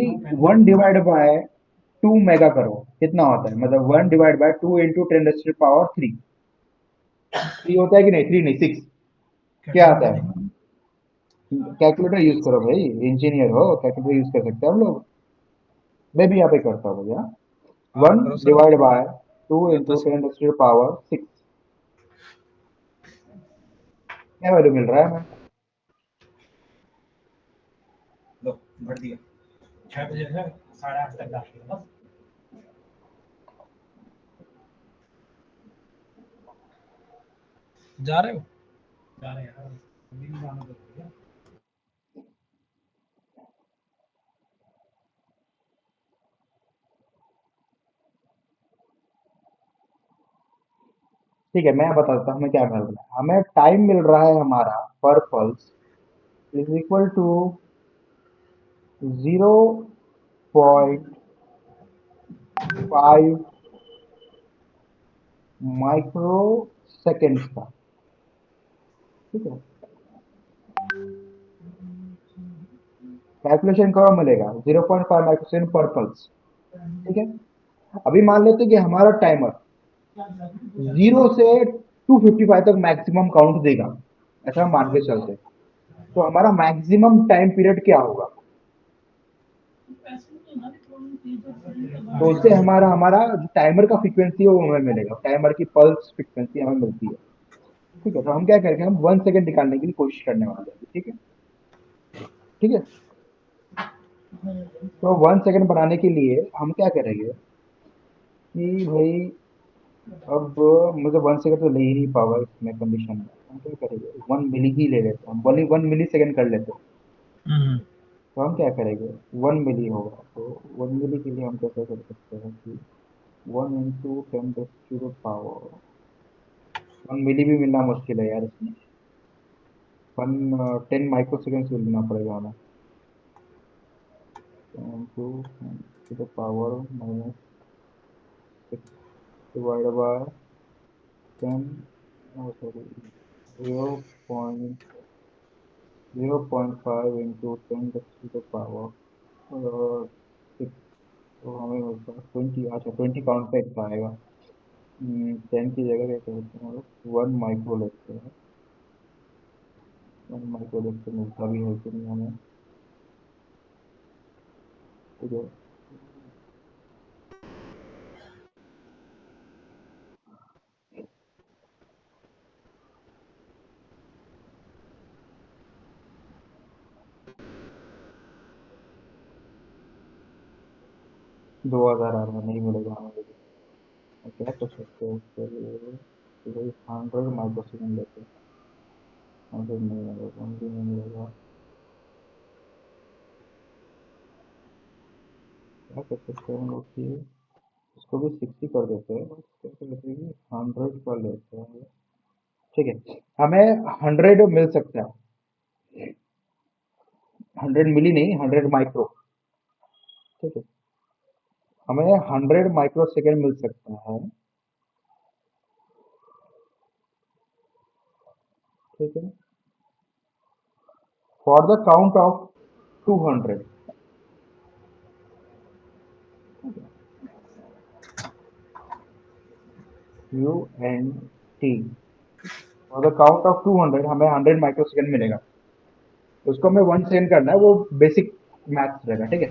Speaker 1: 1/2 मेगा करो, कितना होता है? मतलब 1/2 × 10⁻³ 3 होता है कि नहीं? 3 नहीं, 6। क्या आता है? कैलकुलेटर यूज करो भाई, इंजीनियर हो, कैलकुलेटर यूज कर सकते हैं हम लोग। मैं भी यहाँ पे करता हूँ भैया।
Speaker 2: हाँ
Speaker 1: वन
Speaker 2: करो sir.
Speaker 1: Divide by two into
Speaker 2: बस
Speaker 1: टेन पावर सिक्स क्या वैल्यू मिल रहा है हमें?
Speaker 2: लो, भर दिया। 6 बजे से 8:30 तक डाल। जा रहे हो? जा रहे हैं। अभी भी जाना जरूरी है।
Speaker 1: ठीक है, मैं बताता हूँ हमें क्या मिल रहा है। हमें टाइम मिल रहा है हमारा पर pulse is equal to 0.5 micro seconds का। ठीक है, कैलकुलेशन करो, मिलेगा 0.5 माइक्रो सेकेंड पर पल्स। ठीक है, अभी मान लेते हैं कि हमारा टाइमर 0 से 255 तक मैक्सिमम काउंट देगा, ऐसा हम मान के चलते हैं। तो हमारा मैक्सिमम टाइम पीरियड क्या होगा? तो उससे हमारा हमारा जो टाइमर का फ्रीक्वेंसी है वो हमें मिलेगा, टाइमर की पल्स फ्रीक्वेंसी हमें मिलती है। ठीक है, तो हम क्या करेंगे, हम 1 सेकेंड निकालने की कोशिश करने वाले हैं। ठीक है, ठीक है। तो 1 सेकेंड बनाने के लिए हम क्या करेंगे कि भाई, अब मुझे 1 सेकेंड तो ले ही नहीं पावा इसमें कंडीशन में। हम क्या करेंगे, 1 मिली ही ले लेते हैं, हम बोले 1 मिली सेकेंड कर लेते हैं।
Speaker 2: हम्म।
Speaker 1: तो हम क्या करेंगे, 1 मिली होगा, तो 1 मिली के लिए हम कैसे कर सकते हैं कि 1 × 10⁻⁴। 1 मिली भी मिलना मुश्किल है यार इसमें। 10 माइक्रो सेकेंड मिलना पड़ेगा हमें। 10⁻⁻⁶ डिवाइड बाय 10, सॉरी, 0.05 × 10⁻⁶। तो हमें मिलता है 20। अच्छा, 20 काउंट पे इतना आएगा। 10 की जगह क्या करते हैं, 1 माइक्रो लेते हैं। 1 माइक्रो लेते मिलता भी है कि नहीं हमें? ठीक है, 2000 आर में नहीं मिलेगा हमें। तो क्या कर सकते हैं उसके लिए कि भाई 100 माइक्रो सेकेंड लेते हैं। 100 नहीं मिलेगा, 1 भी नहीं मिलेगा। क्या कर सकते हैं हम लोग कि इसको भी 60 कर देते हैं, और क्या कर देते हैं कि 100 कर लेते हैं। ठीक है, हमें 100 मिल सकता है। 100 मिली नहीं, 100 माइक्रो। ठीक है, हमें 100 माइक्रो सेकेंड मिल सकता है। ठीक है, for the count of 200। UNT, for the count of 200 हमें 100 माइक्रो सेकेंड मिलेगा। उसको हमें 1 सेकेंड करना है, वो बेसिक मैथ्स रहेगा। ठीक है,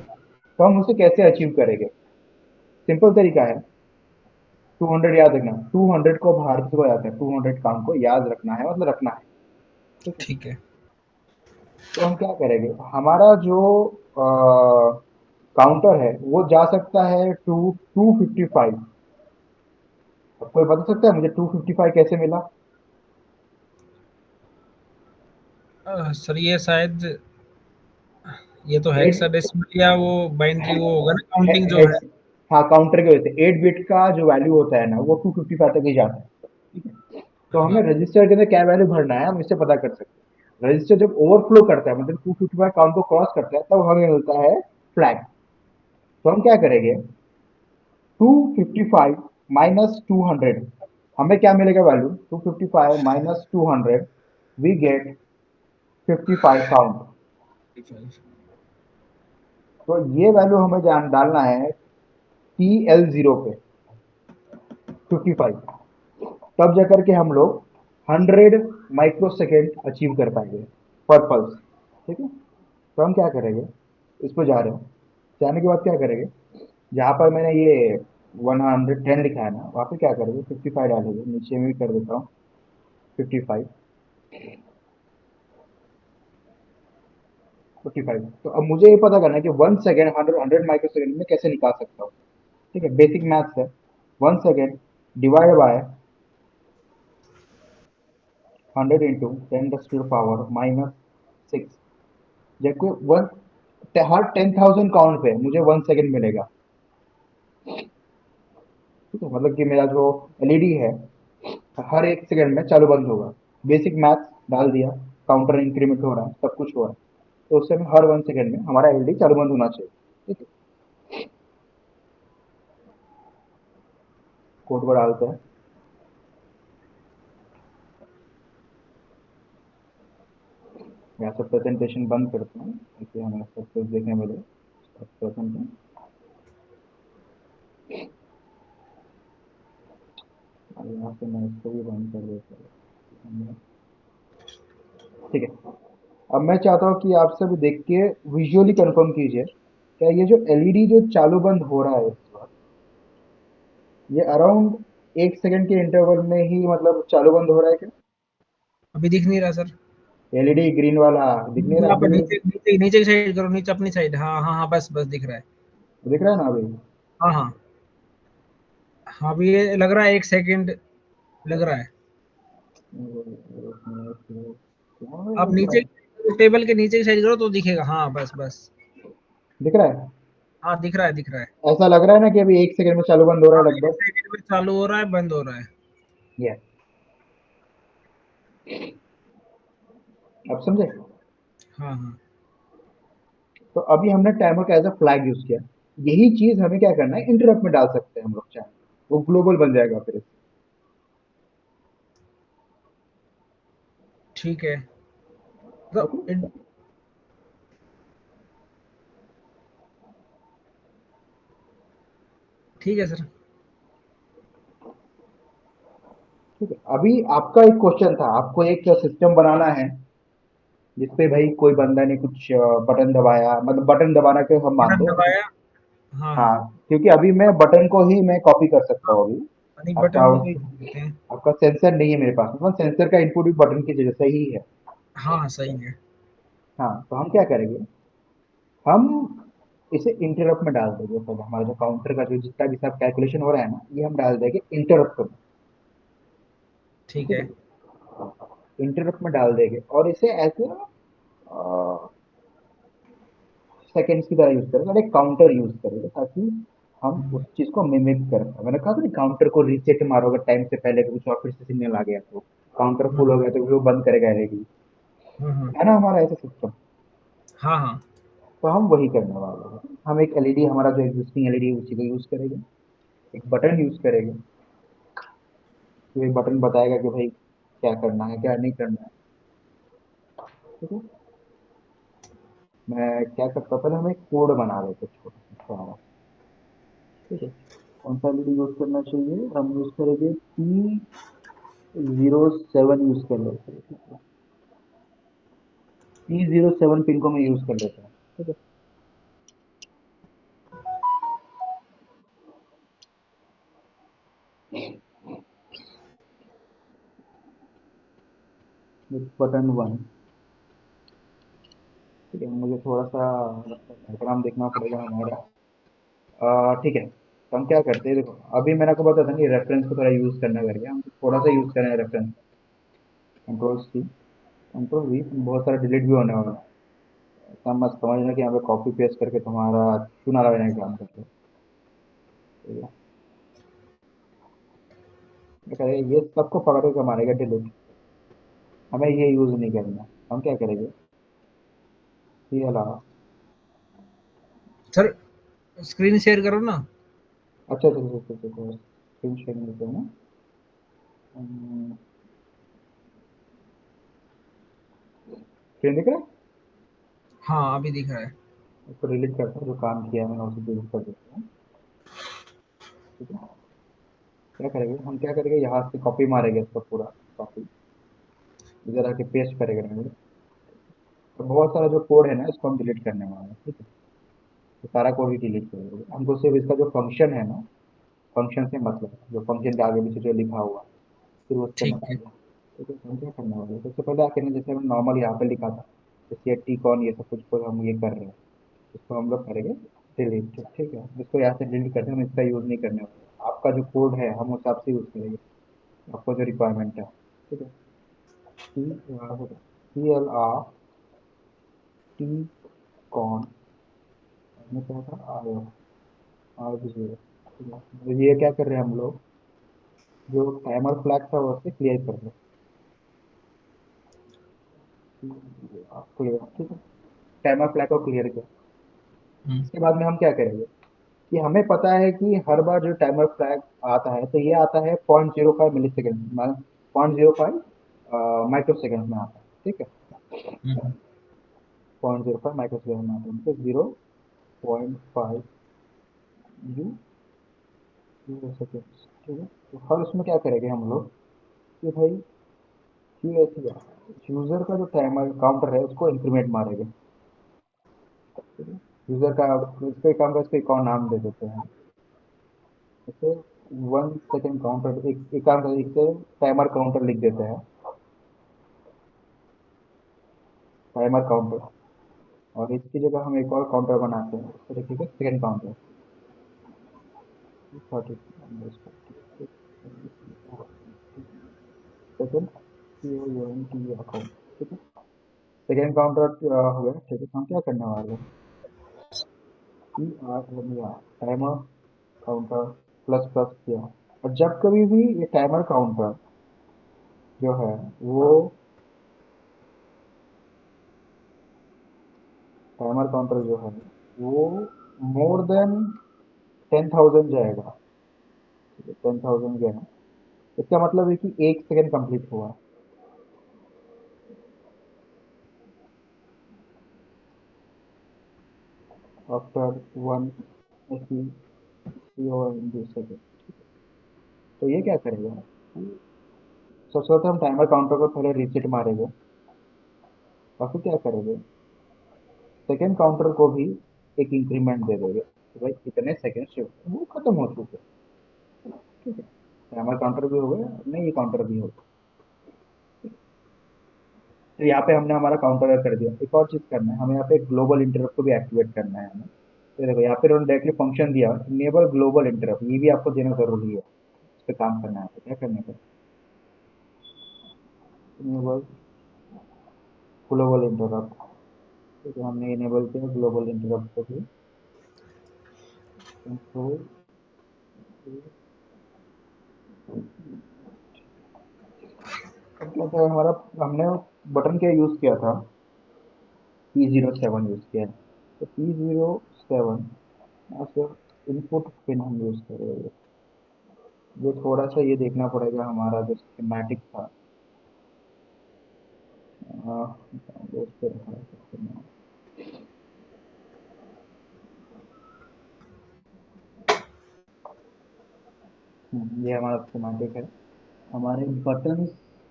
Speaker 1: तो हम उसे कैसे अचीव करेंगे? सिंपल तरीका है। 200 याद रखना, 200 को भारत को याद है, 200 काउंट को याद रखना है, मतलब रखना है। ठीक है।
Speaker 2: ठीक है।
Speaker 1: तो हम क्या करेंगे, हमारा जो काउंटर है वो जा सकता है टू 255। अब कोई बता सकता है मुझे 255 कैसे मिला?
Speaker 2: सर ये शायद, ये तो
Speaker 1: एट
Speaker 2: हेक्साडेसिमल या वो बाइनरी वो होगा ना, काउंटिंग जो है।
Speaker 1: हाँ, काउंटर की वजह से 8 बिट का जो वैल्यू होता है ना वो 255 तक ही जाता है। ठीक है। तो हमें
Speaker 2: हाँ।
Speaker 1: रजिस्टर के अंदर क्या वैल्यू भरना है हम इससे पता कर सकते हैं। रजिस्टर जब ओवरफ्लो करता है, मतलब 255 काउंट को क्रॉस करता है, तब हमें मिलता है फ्लैग। तो हम क्या करेंगे, 255 माइनस 200, हमें क्या मिलेगा value, 255 minus 200, we get 55 count. तो ये वैल्यू हमें जान डालना है TL0 पे, 55। तब जाकर के हम लोग 100 माइक्रो सेकेंड अचीव कर पाएंगे पर पल्स। ठीक है। तो हम क्या करेंगे, इस पर जा रहे हैं, जाने के बाद क्या करेंगे, जहाँ पर मैंने ये 110 लिखा है ना, वहाँ पे क्या करेंगे, 55 डालेंगे, नीचे में भी कर देता हूँ 55, 55। तो अब मुझे ये पता करना है कि 1 सेकेंड 100 माइक्रो सेकेंड में कैसे निकाल सकता हूँ। ठीक है, बेसिक मैथ्स है। 1 second divide by 100 into 10 to the power -6, जबकि वन हर 10,000 काउंट पे मुझे 1 सेकेंड मिलेगा। ठीक है, मतलब कि मेरा जो एलईडी है हर 1 सेकेंड में चालू बंद होगा। बेसिक मैथ्स डाल दिया, काउंटर इंक्रीमेंट हो रहा है, सब कुछ हो रहा है, तो उससे हमें हर 1 सेकेंड में हमारा एलईडी चालू बंद होना चाहिए। ठीक है। कोड को डालते हैं, यहाँ से प्रेजेंटेशन बंद करते हैं, ताकि हमें सब कुछ देखने मिले। प्रेजेंट में और यहाँ से मैं इसको भी बंद कर देता हूँ। ठीक है। अब मैं चाहता हूँ कि आप सब देख के विजुअली कंफर्म कीजिए, क्या ये जो एलईडी जो चालू बंद हो रहा है इस वक्त, ये अराउंड 1 सेकेंड के इंटरवल में ही मतलब चालू बंद हो रहा है क्या?
Speaker 2: अभी दिख नहीं रहा सर।
Speaker 1: एलईडी ग्रीन वाला दिख नहीं रहा
Speaker 2: आप
Speaker 1: अभी भी?
Speaker 2: नीचे नीचे नीचे की साइड करो, नीचे अपनी साइड। हाँ हाँ हाँ, बस बस दिख रहा है।
Speaker 1: दिख रहा है ना अभी?
Speaker 2: हाँ हाँ हाँ, अभी ये लग रहा है 1 सेकंड लग रहा है। आप नीचे टेबल के नीचे की साइड करो तो दिखेगा। हाँ बस बस।
Speaker 1: दिख रहा है।
Speaker 2: हाँ दिख रहा है, दिख रहा है।
Speaker 1: ऐसा लग रहा है ना कि अभी 1 सेकेंड में चालू बंद हो रहा
Speaker 2: हाँ,
Speaker 1: है
Speaker 2: एक
Speaker 1: लगभग।
Speaker 2: सेकंड में चालू हो रहा है, बंद हो रहा है।
Speaker 1: ये अब समझे?
Speaker 2: हाँ हाँ।
Speaker 1: तो अभी हमने टाइमर का एज अ फ्लैग यूज किया। यही चीज हमें क्या करना है, इंटरप्ट में डाल सकते हैं हम लोग चाहे, वो ग्लोबल बन जाएगा फिर इससे।
Speaker 2: ठीक है। तो
Speaker 1: ओके।
Speaker 2: ठीक है सर।
Speaker 1: ठीक है, अभी आपका एक क्वेश्चन था, आपको एक सिस्टम बनाना है जिसपे भाई कोई बंदा ने कुछ बटन दबाया, मतलब बटन दबाना के हम मान
Speaker 2: बटन
Speaker 1: दो अभी।
Speaker 2: दबाया। हाँ हाँ
Speaker 1: हाँ, क्योंकि अभी मैं बटन को ही मैं कॉपी कर सकता
Speaker 2: हाँ।
Speaker 1: हूँ अभी।
Speaker 2: पानी
Speaker 1: आपका
Speaker 2: बटन को ही बोलते हैं।
Speaker 1: आपका सेंसर नहीं है मेरे पास, मतलब सेंसर का इनपुट भी बटन की जैसा ही है।
Speaker 2: हाँ हाँ, सही है।
Speaker 1: हाँ, तो हम क्या करेंगे, हम इसे इंटरप्ट में डाल देंगे। पहले हमारा जो काउंटर का जो जितना भी सब कैलकुलेशन हो रहा है ना, ये हम डाल देंगे इंटरप्ट में।
Speaker 2: ठीक
Speaker 1: ठीक
Speaker 2: है।
Speaker 1: है। इंटरप्ट में डाल देंगे और इसे ऐसे सेकेंड्स की तरह यूज करेंगे और एक काउंटर यूज करेंगे, ताकि हम उस
Speaker 2: हम्म
Speaker 1: चीज को मिमिक कर पाए। मैंने कहा था ना, काउंटर को रीसेट मारोगे टाइम से पहले, कुछ और फिर से सिग्नल आ गया तो काउंटर फुल हो
Speaker 2: हम्म
Speaker 1: गया तो वो बंद करेगा एलईडी।
Speaker 2: हम्म।
Speaker 1: है ना हमारा ऐसा सिस्टम।
Speaker 2: हाँ हाँ।
Speaker 1: तो हम वही करने वाले हैं, हम एक एलईडी, हमारा जो एग्जिस्टिंग एलईडी है उसी को यूज करेंगे, एक बटन यूज करेंगे, तो एक बटन बताएगा कि भाई क्या करना है क्या नहीं करना है। ठीक है। मैं क्या करता हूँ, पहले हम एक कोड बना लेते हैं छोटा सा। ठीक है। कौन सा एलईडी यूज करना चाहिए, हम यूज करेंगे P07 यूज कर लेते हैं। ठीक है। P07 पिन को मैं यूज कर लेता हूँ। ठीक है। बटन 1। ठीक है, मुझे थोड़ा सा डायग्राम देखना पड़ेगा हमारा। ठीक है, तो हम क्या करते हैं, देखो अभी मैंने आपको बताया था कि रेफरेंस को थोड़ा यूज़ करना करके हम थोड़ा सा यूज़ करें reference. Control C, control V, बहुत सारा डिलीट भी होने वाला है। समझना कि यहाँ पे कॉपी पेस्ट करके तुम्हारा चुना लगाने का काम करते हैं। ठीक है, क्या करेंगे, ये सबको पकड़ के मारेगा डिलीट। हमें ये यूज़ नहीं करना। हम क्या करेंगे, ये अलावा,
Speaker 2: सर स्क्रीन शेयर करो ना।
Speaker 1: अच्छा अच्छा अच्छा अच्छा अच्छा, स्क्रीन शेयर नहीं करना। स्क्रीन दिख रहा है?
Speaker 2: हाँ अभी दिख रहा है।
Speaker 1: इसको डिलीट करता हूँ, जो काम किया है मैंने उसे डिलीट कर देता हूँ। ठीक है, क्या करेंगे हम, क्या करेंगे, यहाँ से कॉपी मारेंगे इसका पूरा कॉपी, इधर आके पेस्ट करेंगे। तो बहुत सारा जो कोड है ना, इसको हम डिलीट करने वाले हैं। ठीक है, तो सारा कोड ही डिलीट करेंगे, हमको सिर्फ इसका जो फंक्शन है ना, फंक्शन से मतलब है, जो फंक्शन के आगे पीछे जो लिखा हुआ है, फिर उससे
Speaker 2: ठीक है।
Speaker 1: मतलब है। ठीक है, तो हम क्या करने वाले हैं, सबसे पहले आके ना, जैसे हम नॉर्मल यहाँ पे लिखा था, जैसे टी कॉन ये सब कुछ को हम ये कर रहे हैं, इसको हम लोग करेंगे डिलीट। ठीक है, इसको यहाँ से डिलीट करते हैं, हम इसका यूज़ नहीं करने वाले। आपका जो कोड है हम उस हिसाब से यूज़ करेंगे, आपको जो रिक्वायरमेंट है। ठीक है, C L R T con, हमने क्या था, आर आर जीरो। ठीक है, तो ये क्या कर रहे हैं हम लोग, जो टाइमर फ्लैग था वो उससे क्लियर कर रहे हैं। क्लियर, ठीक है, टाइमर फ्लैग को क्लियर किया।
Speaker 2: हम्म,
Speaker 1: इसके बाद में हम क्या करेंगे, कि हमें पता है कि हर बार जो टाइमर फ्लैग आता है तो ये आता है 0.05 मिली सेकेंड, मतलब 0.05 माइक्रो सेकेंड में आता है। ठीक है,
Speaker 2: हम्म,
Speaker 1: 0.05 माइक्रो सेकेंड में आता है, तो 0.5 यू जीरो सेकेंड। ठीक है, तो हर उसमें क्या करेंगे हम लोग, कि भाई यूजर का जो टाइमर काउंटर है उसको इंक्रीमेंट मारेंगे। ठीक है, यूजर का इसको एक काम का, इसको एक और नाम दे देते हैं, जैसे 1 सेकेंड काउंटर, एक काम का, एक टाइमर काउंटर लिख देते हैं, टाइमर काउंटर। और इसकी जगह हम एक और काउंटर बनाते हैं, इसको देखिएगा सेकेंड काउंटर, 30 सेकेंड अकाउंट। ठीक है, सेकेंड काउंटर हो गया। ठीक है, तो हम क्या करने वाले हैं, P R timer counter plus plus किया। और जब कभी भी ये टाइमर काउंटर जो है वो, टाइमर काउंटर जो है वो मोर देन 10,000 जाएगा। ठीक है, 10,000 गया, इसका मतलब है कि 1 सेकेंड कंप्लीट हुआ। आफ्टर 1 सेकेंड, तो ये क्या करेगा, सबसे पहले हम टाइमर काउंटर को पहले रीसेट मारेंगे, और फिर क्या करेंगे, सेकेंड काउंटर को भी एक इंक्रीमेंट दे देंगे, तो भाई इतने सेकेंड से वो खत्म हो चुके। ठीक है, टाइमर काउंटर भी हो गया, नहीं ये काउंटर भी हो गया। तो यहाँ पे हमने हमारा काउंटर कर दिया। एक और चीज़ करना है, हमें यहाँ पे ग्लोबल इंटरप्ट को भी एक्टिवेट करना है हमें। तो देखो यहाँ पे उन्होंने डायरेक्टली फंक्शन दिया, इनेबल ग्लोबल इंटरप्ट, ये भी आपको देना जरूरी है, इस पे काम करना है। तो क्या करने का, इनेबल ग्लोबल इंटरप्ट। ठीक है, हमने इनेबल किया ग्लोबल इंटरप्ट को भी। कंट्रोल, अब क्या था हमारा, हमने बटन क्या यूज़ किया था, P07 यूज़ किया है। तो P07 यहाँ से इनपुट पिन हम यूज़ करेंगे। जो थोड़ा सा ये देखना पड़ेगा, हमारा जो स्कीमेटिक था, उस पे रखा है सबसे नया। ये हमारा स्कीमेटिक है। हमारे बटन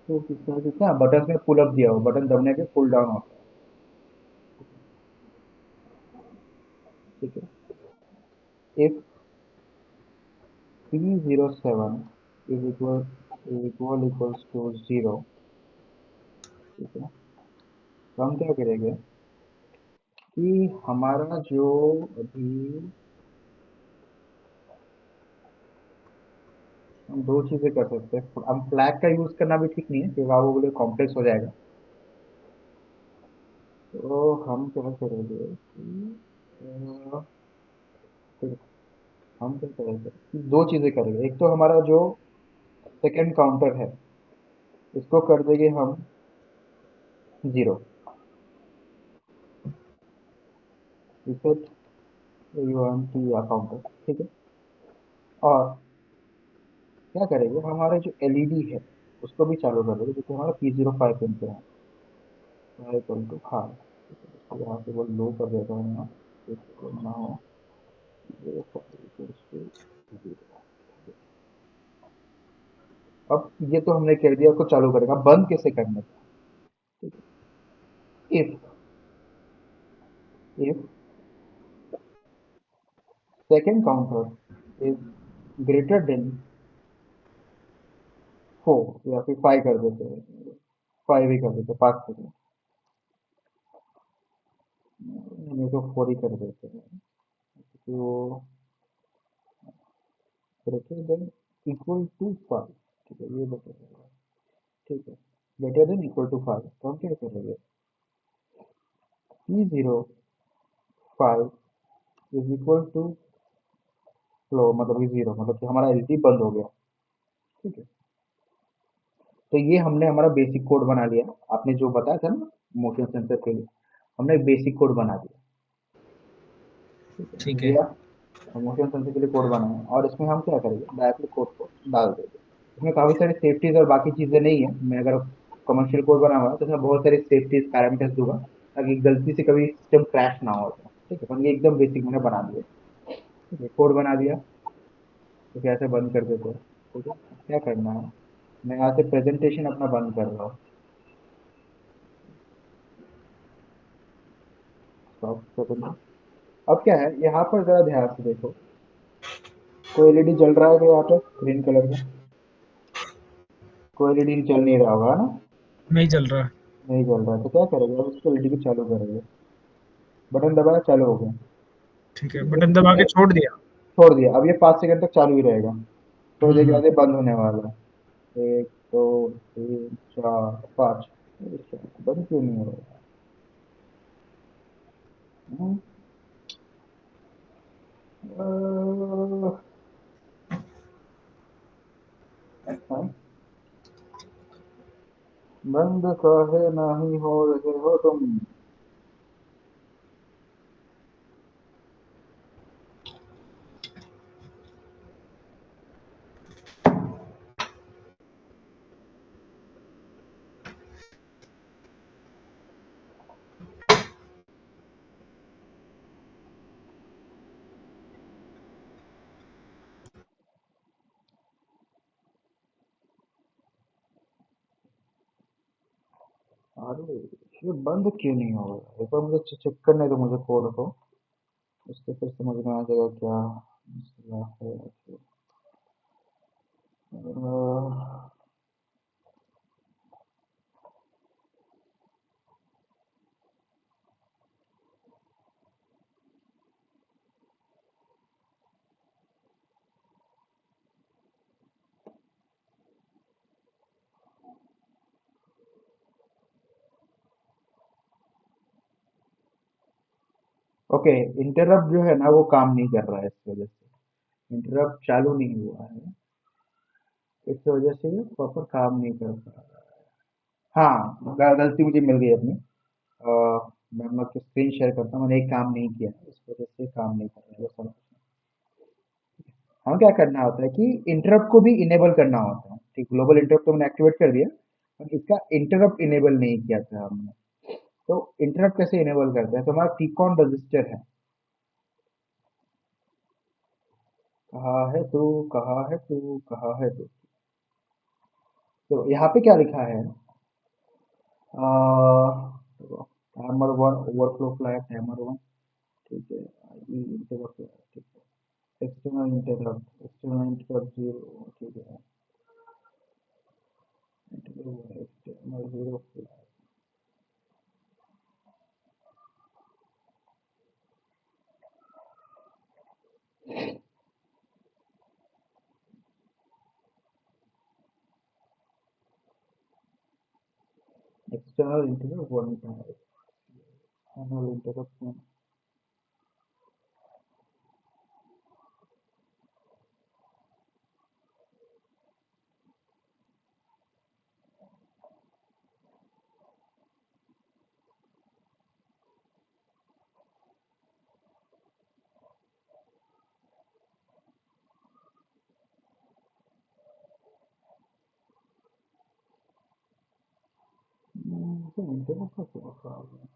Speaker 1: को किस तरह से, क्या बटन में पुल अप दिया हो, बटन दबने पे पुल डाउन होता है। ठीक है, if P07 is equal equals to 0, ठीक है। तो हम क्या करेंगे कि हमारा जो अभी हम दो चीजें कर सकते हैं। हम फ्लैग का यूज करना भी ठीक नहीं है क्योंकि वो बोले कॉम्प्लेक्स हो जाएगा। तो हम क्या करेंगे कि ठीक है, हम क्या करेंगे कि दो चीजें करेंगे। एक तो हमारा जो सेकंड काउंटर है इसको कर देंगे हम 0। रिसेट यूएमटी काउंटर, ठीक है। और क्या करेंगे हमारे जो एलईडी है उसको भी चालू कर देंगे जो कि हमारा P05 पिन पे है। इक्वल टू हाँ, ठीक है। इसको यहाँ से वो लो कर देता हूँ यहाँ, इसको ना हो 0 अब ये तो हमने कर दिया, उसको चालू करेगा। बंद कैसे करने का, ठीक है। If second counter is greater than 4 या फिर 5 कर देते हैं, 5 ही कर देते हैं, 5 सेकेंड, नहीं तो 4 ही कर देते हैं। तो ग्रेटर देन इक्वल टू 5, ठीक है, ये बताइए। ठीक है, ग्रेटर देन इक्वल टू 5 तो हम क्या करेंगे P05 is equal to low, मतलब कि 0, मतलब कि हमारा एलईडी बंद हो गया। ठीक है, तो ये हमने हमारा बेसिक कोड बना लिया। आपने जो बताया था ना मोशन सेंसर के लिए, हमने एक बेसिक कोड बना दिया। ठीक है,
Speaker 2: ठीक है।
Speaker 1: लिया मोशन सेंसर के लिए कोड बनाया और इसमें हम क्या करेंगे डायरेक्टली कोड को डाल देंगे। इसमें काफ़ी सारी सेफ्टीज और बाकी चीज़ें नहीं है। मैं अगर कमर्शियल कोड बना हुआ है तो इसमें बहुत सारी सेफ्टीज पैरामीटर्स दूंगा ताकि गलती से कभी सिस्टम क्रैश ना हो जाए। ठीक है, तो ये एकदम बेसिक मैंने बना दिया। ठीक है, कोड बना दिया तो कैसे बंद कर देते हैं। ठीक है, अब क्या करना है, मैं यहाँ से प्रेजेंटेशन अपना बंद कर रहा हूँ। Stop presentation. अब क्या है यहाँ पर जरा ध्यान से देखो, कोई एलईडी जल रहा है क्या यहाँ पे ग्रीन कलर का? कोई एलईडी चल नहीं रहा होगा, है ना?
Speaker 2: नहीं चल रहा।
Speaker 1: नहीं चल रहा है तो क्या करेंगे, अब इसको एलईडी को चालू करेंगे। बटन दबाया, चालू हो गया।
Speaker 2: ठीक है,
Speaker 1: ठीक है,
Speaker 2: बटन दबा के छोड़ दिया।
Speaker 1: छोड़ दिया। अब ये 5 सेकंड तक चालू ही रहेगा। थोड़ी देर के
Speaker 2: हम्म।
Speaker 1: बाद ये बंद होने वाला है। 1 2 3 4 5। बंद क्यों नहीं हो रहा? हम्म, अह, हाँ, बंद काहे नहीं हो रहे हो तुम? अरे ये बंद क्यों नहीं हो रहा? एक बार मुझे चेक करने दो मुझे कोड को, उससे फिर समझ में आ जाएगा क्या मसला है। ओके, इंटरप्ट जो है ना वो काम नहीं कर रहा है, इस वजह से इंटरप्ट चालू नहीं हुआ है। इस वजह से ये प्रॉपर काम नहीं कर पा रहा। हाँ, गलती मुझे मिल गई अपनी। मैं आपको स्क्रीन शेयर करता हूँ। मैंने एक काम नहीं किया इस वजह से काम नहीं कर रहा है वो सारा। हमें क्या करना होता है कि इंटरप्ट को भी इनेबल करना होता है। ठीक, ग्लोबल इंटरप्ट तो मैंने एक्टिवेट कर दिया, पर इसका इंटरप्ट इनेबल नहीं किया था हमने। तो इंटरप्ट कैसे इनेबल करते हैं, तो हमारा टीकॉन रजिस्टर है। कहाँ है तू, कहाँ है तू, कहाँ है तू? तो यहाँ पे क्या लिखा है, timer one overflow flag timer one. ठीक है, इंटरप्ट, ठीक है, एक्सटर्नल इंटरप्ट जीरो, ठीक है, external zero flag. External interrupt one time, external interrupt. Interrupt का क्या प्रॉब्लम?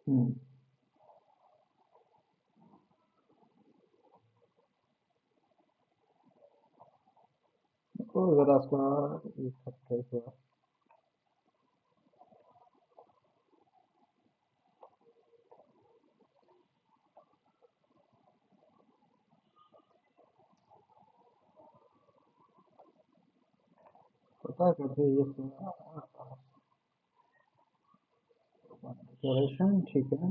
Speaker 1: हम्म, तो जरा उसका एक हफ्ते हुआ। पता करते ये डिक्लेरेशन ठीक है।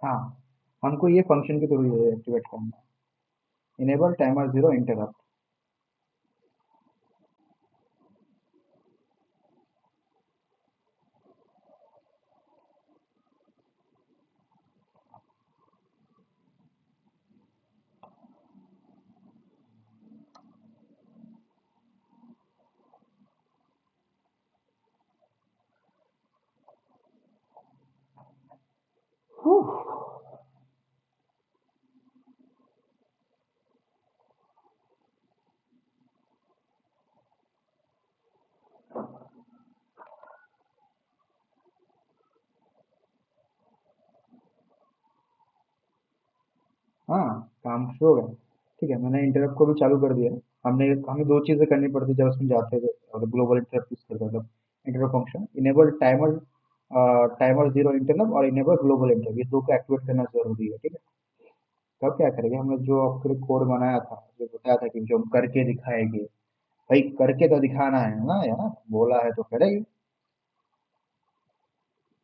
Speaker 1: हाँ, हमको ये फंक्शन के थ्रू ये एक्टिवेट करना है, इनेबल टाइमर जीरो इंटरप्ट। हाँ, काम शुरू हो गया। ठीक है, मैंने इंटरप्ट को भी चालू कर दिया। हमने हमें दो चीज़ें करनी पड़ती जब उसमें जाते थे और ग्लोबल इंटरप्ट यूज करते थे। Interrupt function enable timer, timer zero interrupt और इनेबल ग्लोबल इंटरप्ट, ये दो को एक्टिवेट करना जरूरी है। ठीक है, तब क्या करेंगे, हमने जो आपके लिए कोड बनाया था, जो बताया था कि जो हम करके दिखाएंगे, भाई करके तो दिखाना है ना यार, बोला है तो करेंगे।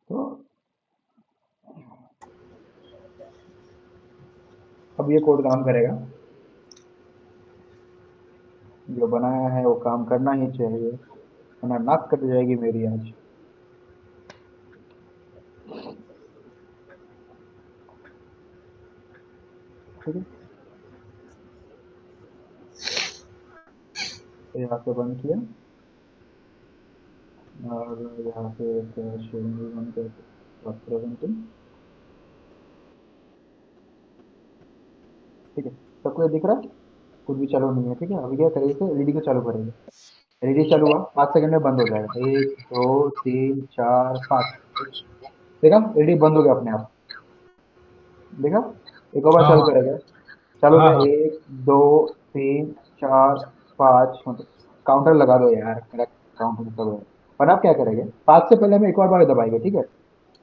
Speaker 1: तो अब ये कोड काम करेगा, जो बनाया है वो काम करना ही चाहिए, वरना नाक कट जाएगी मेरी आज। ठीक है, तो यहाँ से बंद किया और यहाँ पे एक शेयरिंग भी बंद करके प्रेजेंटिंग। ठीक है, सबको ये दिख रहा है, कुछ भी चालू नहीं है। ठीक है, अभी क्या करेंगे, इसे एलईडी को चालू करेंगे। एलईडी चालू हुआ, 5 सेकंड में बंद हो जाएगा। 1 2 3 4 5। देखा, एलईडी बंद हो गया अपने आप। देखा, एक और बार
Speaker 2: हाँ
Speaker 1: चालू
Speaker 2: हाँ
Speaker 1: करेगा, चालू हो
Speaker 2: हाँ
Speaker 1: गया।
Speaker 2: हाँ।
Speaker 1: 1 2 3 4 5, मतलब काउंटर लगा दो यार, मेरा काउंटर चल रहा है। पर आप क्या करेंगे, 5 से पहले हम एक और बार दबाएंगे। ठीक है,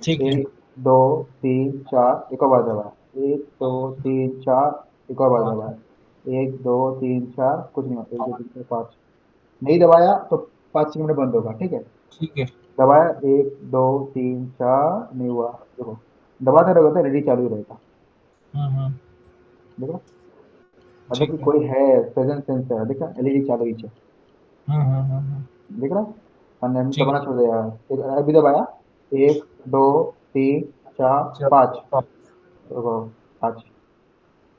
Speaker 2: ठीक है।
Speaker 1: 1 2 3 4, एक और बार दबाया। 1 2 3 4, एक और बार
Speaker 2: हाँ
Speaker 1: दबाया। 1 2 3 4, कुछ नहीं हुआ। 1 2 3 4 5, नहीं दबाया तो 5 सेकंड में बंद होगा। ठीक है,
Speaker 2: ठीक है।
Speaker 1: दबाया। 1 2 3 4, नहीं हुआ। देखो, दबाते रहोगे तो रेडी चालू ही रहेगा।
Speaker 2: हम्म।
Speaker 1: देखो, मतलब
Speaker 2: ठीक
Speaker 1: कि
Speaker 2: है।
Speaker 1: कोई है, प्रेजेंट सेंस है। देखा, एलईडी चालू ही है।
Speaker 2: हम्म।
Speaker 1: दिख रहा है? हमने
Speaker 2: ठीक
Speaker 1: दबाना छोड़ दिया, फिर अभी दबाया, 1 2 3 4
Speaker 2: है।
Speaker 1: 5, रुको, 5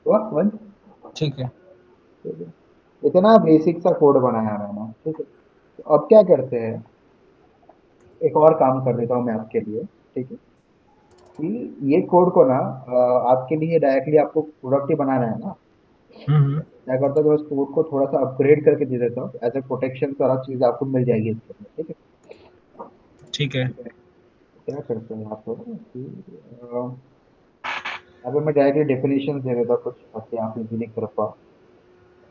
Speaker 1: हुआ 1।
Speaker 2: ठीक है।
Speaker 1: ठीक है, इतना बेसिक सा कोड बनाया मैंने, ठीक है। तो अब क्या करते हैं, एक और काम कर देता हूँ मैं आपके लिए, ठीक है, कि ये कोड को ना आपके लिए डायरेक्टली आपको प्रोडक्ट ही बनाना है ना,
Speaker 2: हम्म।
Speaker 1: क्या करता हूँ, उस कोड को थोड़ा सा अपग्रेड करके दे देता हूँ, एज ए प्रोटेक्शन सारा चीज़ आपको मिल जाएगी इसके अंदर, ठीक है।
Speaker 2: ठीक है।
Speaker 1: ठीक है, क्या करते हैं आप लोग कि यहाँ पे मैं डायरेक्टली डेफिनेशन दे देता हूँ कुछ, ताकि आप इजीली कर पाओ।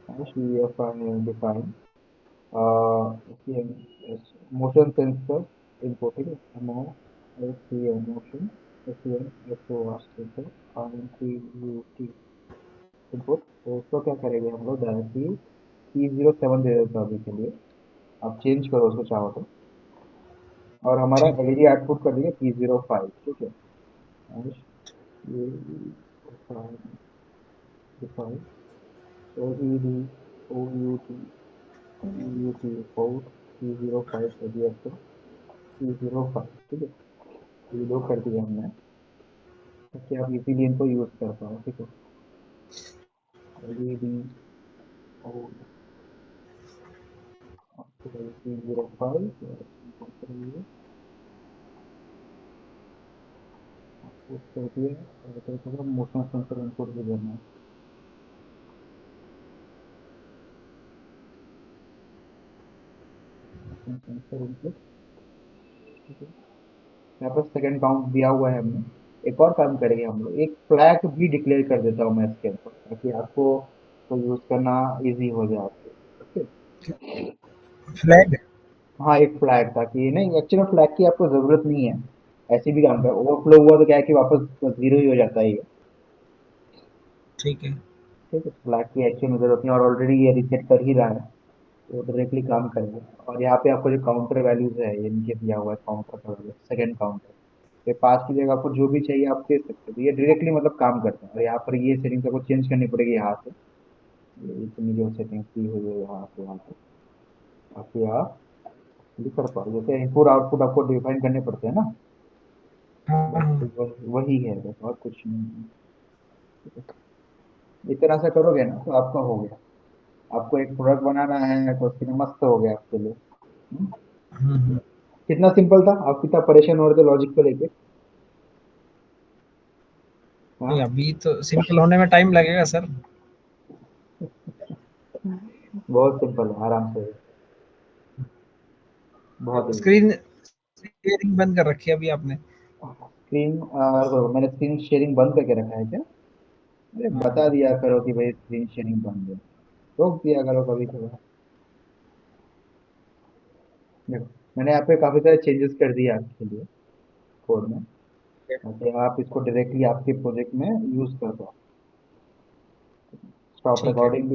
Speaker 1: डिफाइन मोशन सेंसर इनपुट, ठीक है, M O C M motion S M S O R sensor I C U T input. तो उसको क्या करेंगे हम लोग, डायरेक्टली P07 दे देता हूँ अभी के लिए, आप चेंज करो उसको चाहो तो, और हमारा
Speaker 2: ठीक।
Speaker 1: एलईडी आउटपुट कर दिया P05, ठीक है। और ये define O E D O U T U T port P05 कर दिया इसको, P05, ठीक है। ये दो कर दिया हमने, ताकि आप इजीली इनको यूज कर पाओ, ठीक है। एलईडी ओ P05 इनपुट कर दिया, और तो थोड़ा मोशन सेंसर इनपुट भी देना है, मोशन सेंसर इनपुट, ठीक है। यहाँ पर सेकंड काउंट दिया हुआ है हमने। एक और काम करेंगे हम लोग, एक फ्लैग भी डिक्लेयर कर देता हूँ मैं इसके ऊपर, ताकि आपको तो यूज करना इजी हो जाए आपको, ओके।
Speaker 2: फ्लैग।
Speaker 1: हाँ, एक फ्लैग, ताकि नहीं, एक्चुअली फ्लैग की आपको जरूरत नहीं है, ऐसे भी काम कर, ओवरफ्लो हुआ तो क्या है कि वापस जीरो ही हो जाता है ये,
Speaker 2: ठीक है।
Speaker 1: ठीक है। फ्लैग की एक्चुअली जरूरत नहीं, और ऑलरेडी ये रिसेट कर ही रहा है, तो डायरेक्टली काम करेगा। और यहाँ पे आपको जो काउंटर वैल्यूज है, ये नीचे दिया हुआ है काउंटर का वैल्यू, सेकंड काउंटर, ये 5 की जगह आपको जो भी चाहिए आप दे सकते हो, तो ये डायरेक्टली मतलब काम करता है। और यहाँ पर ये सेटिंग्स आपको चेंज करनी पड़ेगी यहाँ से, ये इतनी जो सेटिंग्स की हुई है यहाँ से यहाँ पे, ताकि आप ये कर पाओ। जैसे इनपुट आउटपुट आपको डिफाइन करने पड़ते हैं ना, बस
Speaker 2: हाँ।
Speaker 1: वही है, बस और कुछ नहीं है, ठीक है। इस तरह से करोगे ना तो आपका हो गया। आपको एक प्रोडक्ट बनाना है तो उसके लिए मस्त हो गया आपके लिए।
Speaker 2: हम्म।
Speaker 1: कितना सिंपल था, आप कितना परेशान हो रहे थे लॉजिक को लेके।
Speaker 2: नहीं,
Speaker 1: हाँ,
Speaker 2: अभी तो सिंपल होने में टाइम लगेगा सर।
Speaker 1: बहुत सिंपल है, आराम से, बहुत इजी।
Speaker 2: स्क्रीन शेयरिंग बंद कर रखी है अभी आपने?
Speaker 1: स्क्रीन मैंने स्क्रीन शेयरिंग बंद करके रखा है क्या? अरे बता
Speaker 2: हाँ।
Speaker 1: दिया करो कि भाई स्क्रीन शेयरिंग बंद है, रोक दिया करो कभी कभार। देखो, मैंने यहाँ पे काफी सारे चेंजेस कर दिए आपके लिए कोड में, ताकि आप इसको डायरेक्टली आपके प्रोजेक्ट में यूज कर पाओ। स्टॉप
Speaker 2: ठीक है।
Speaker 1: रिकॉर्डिंग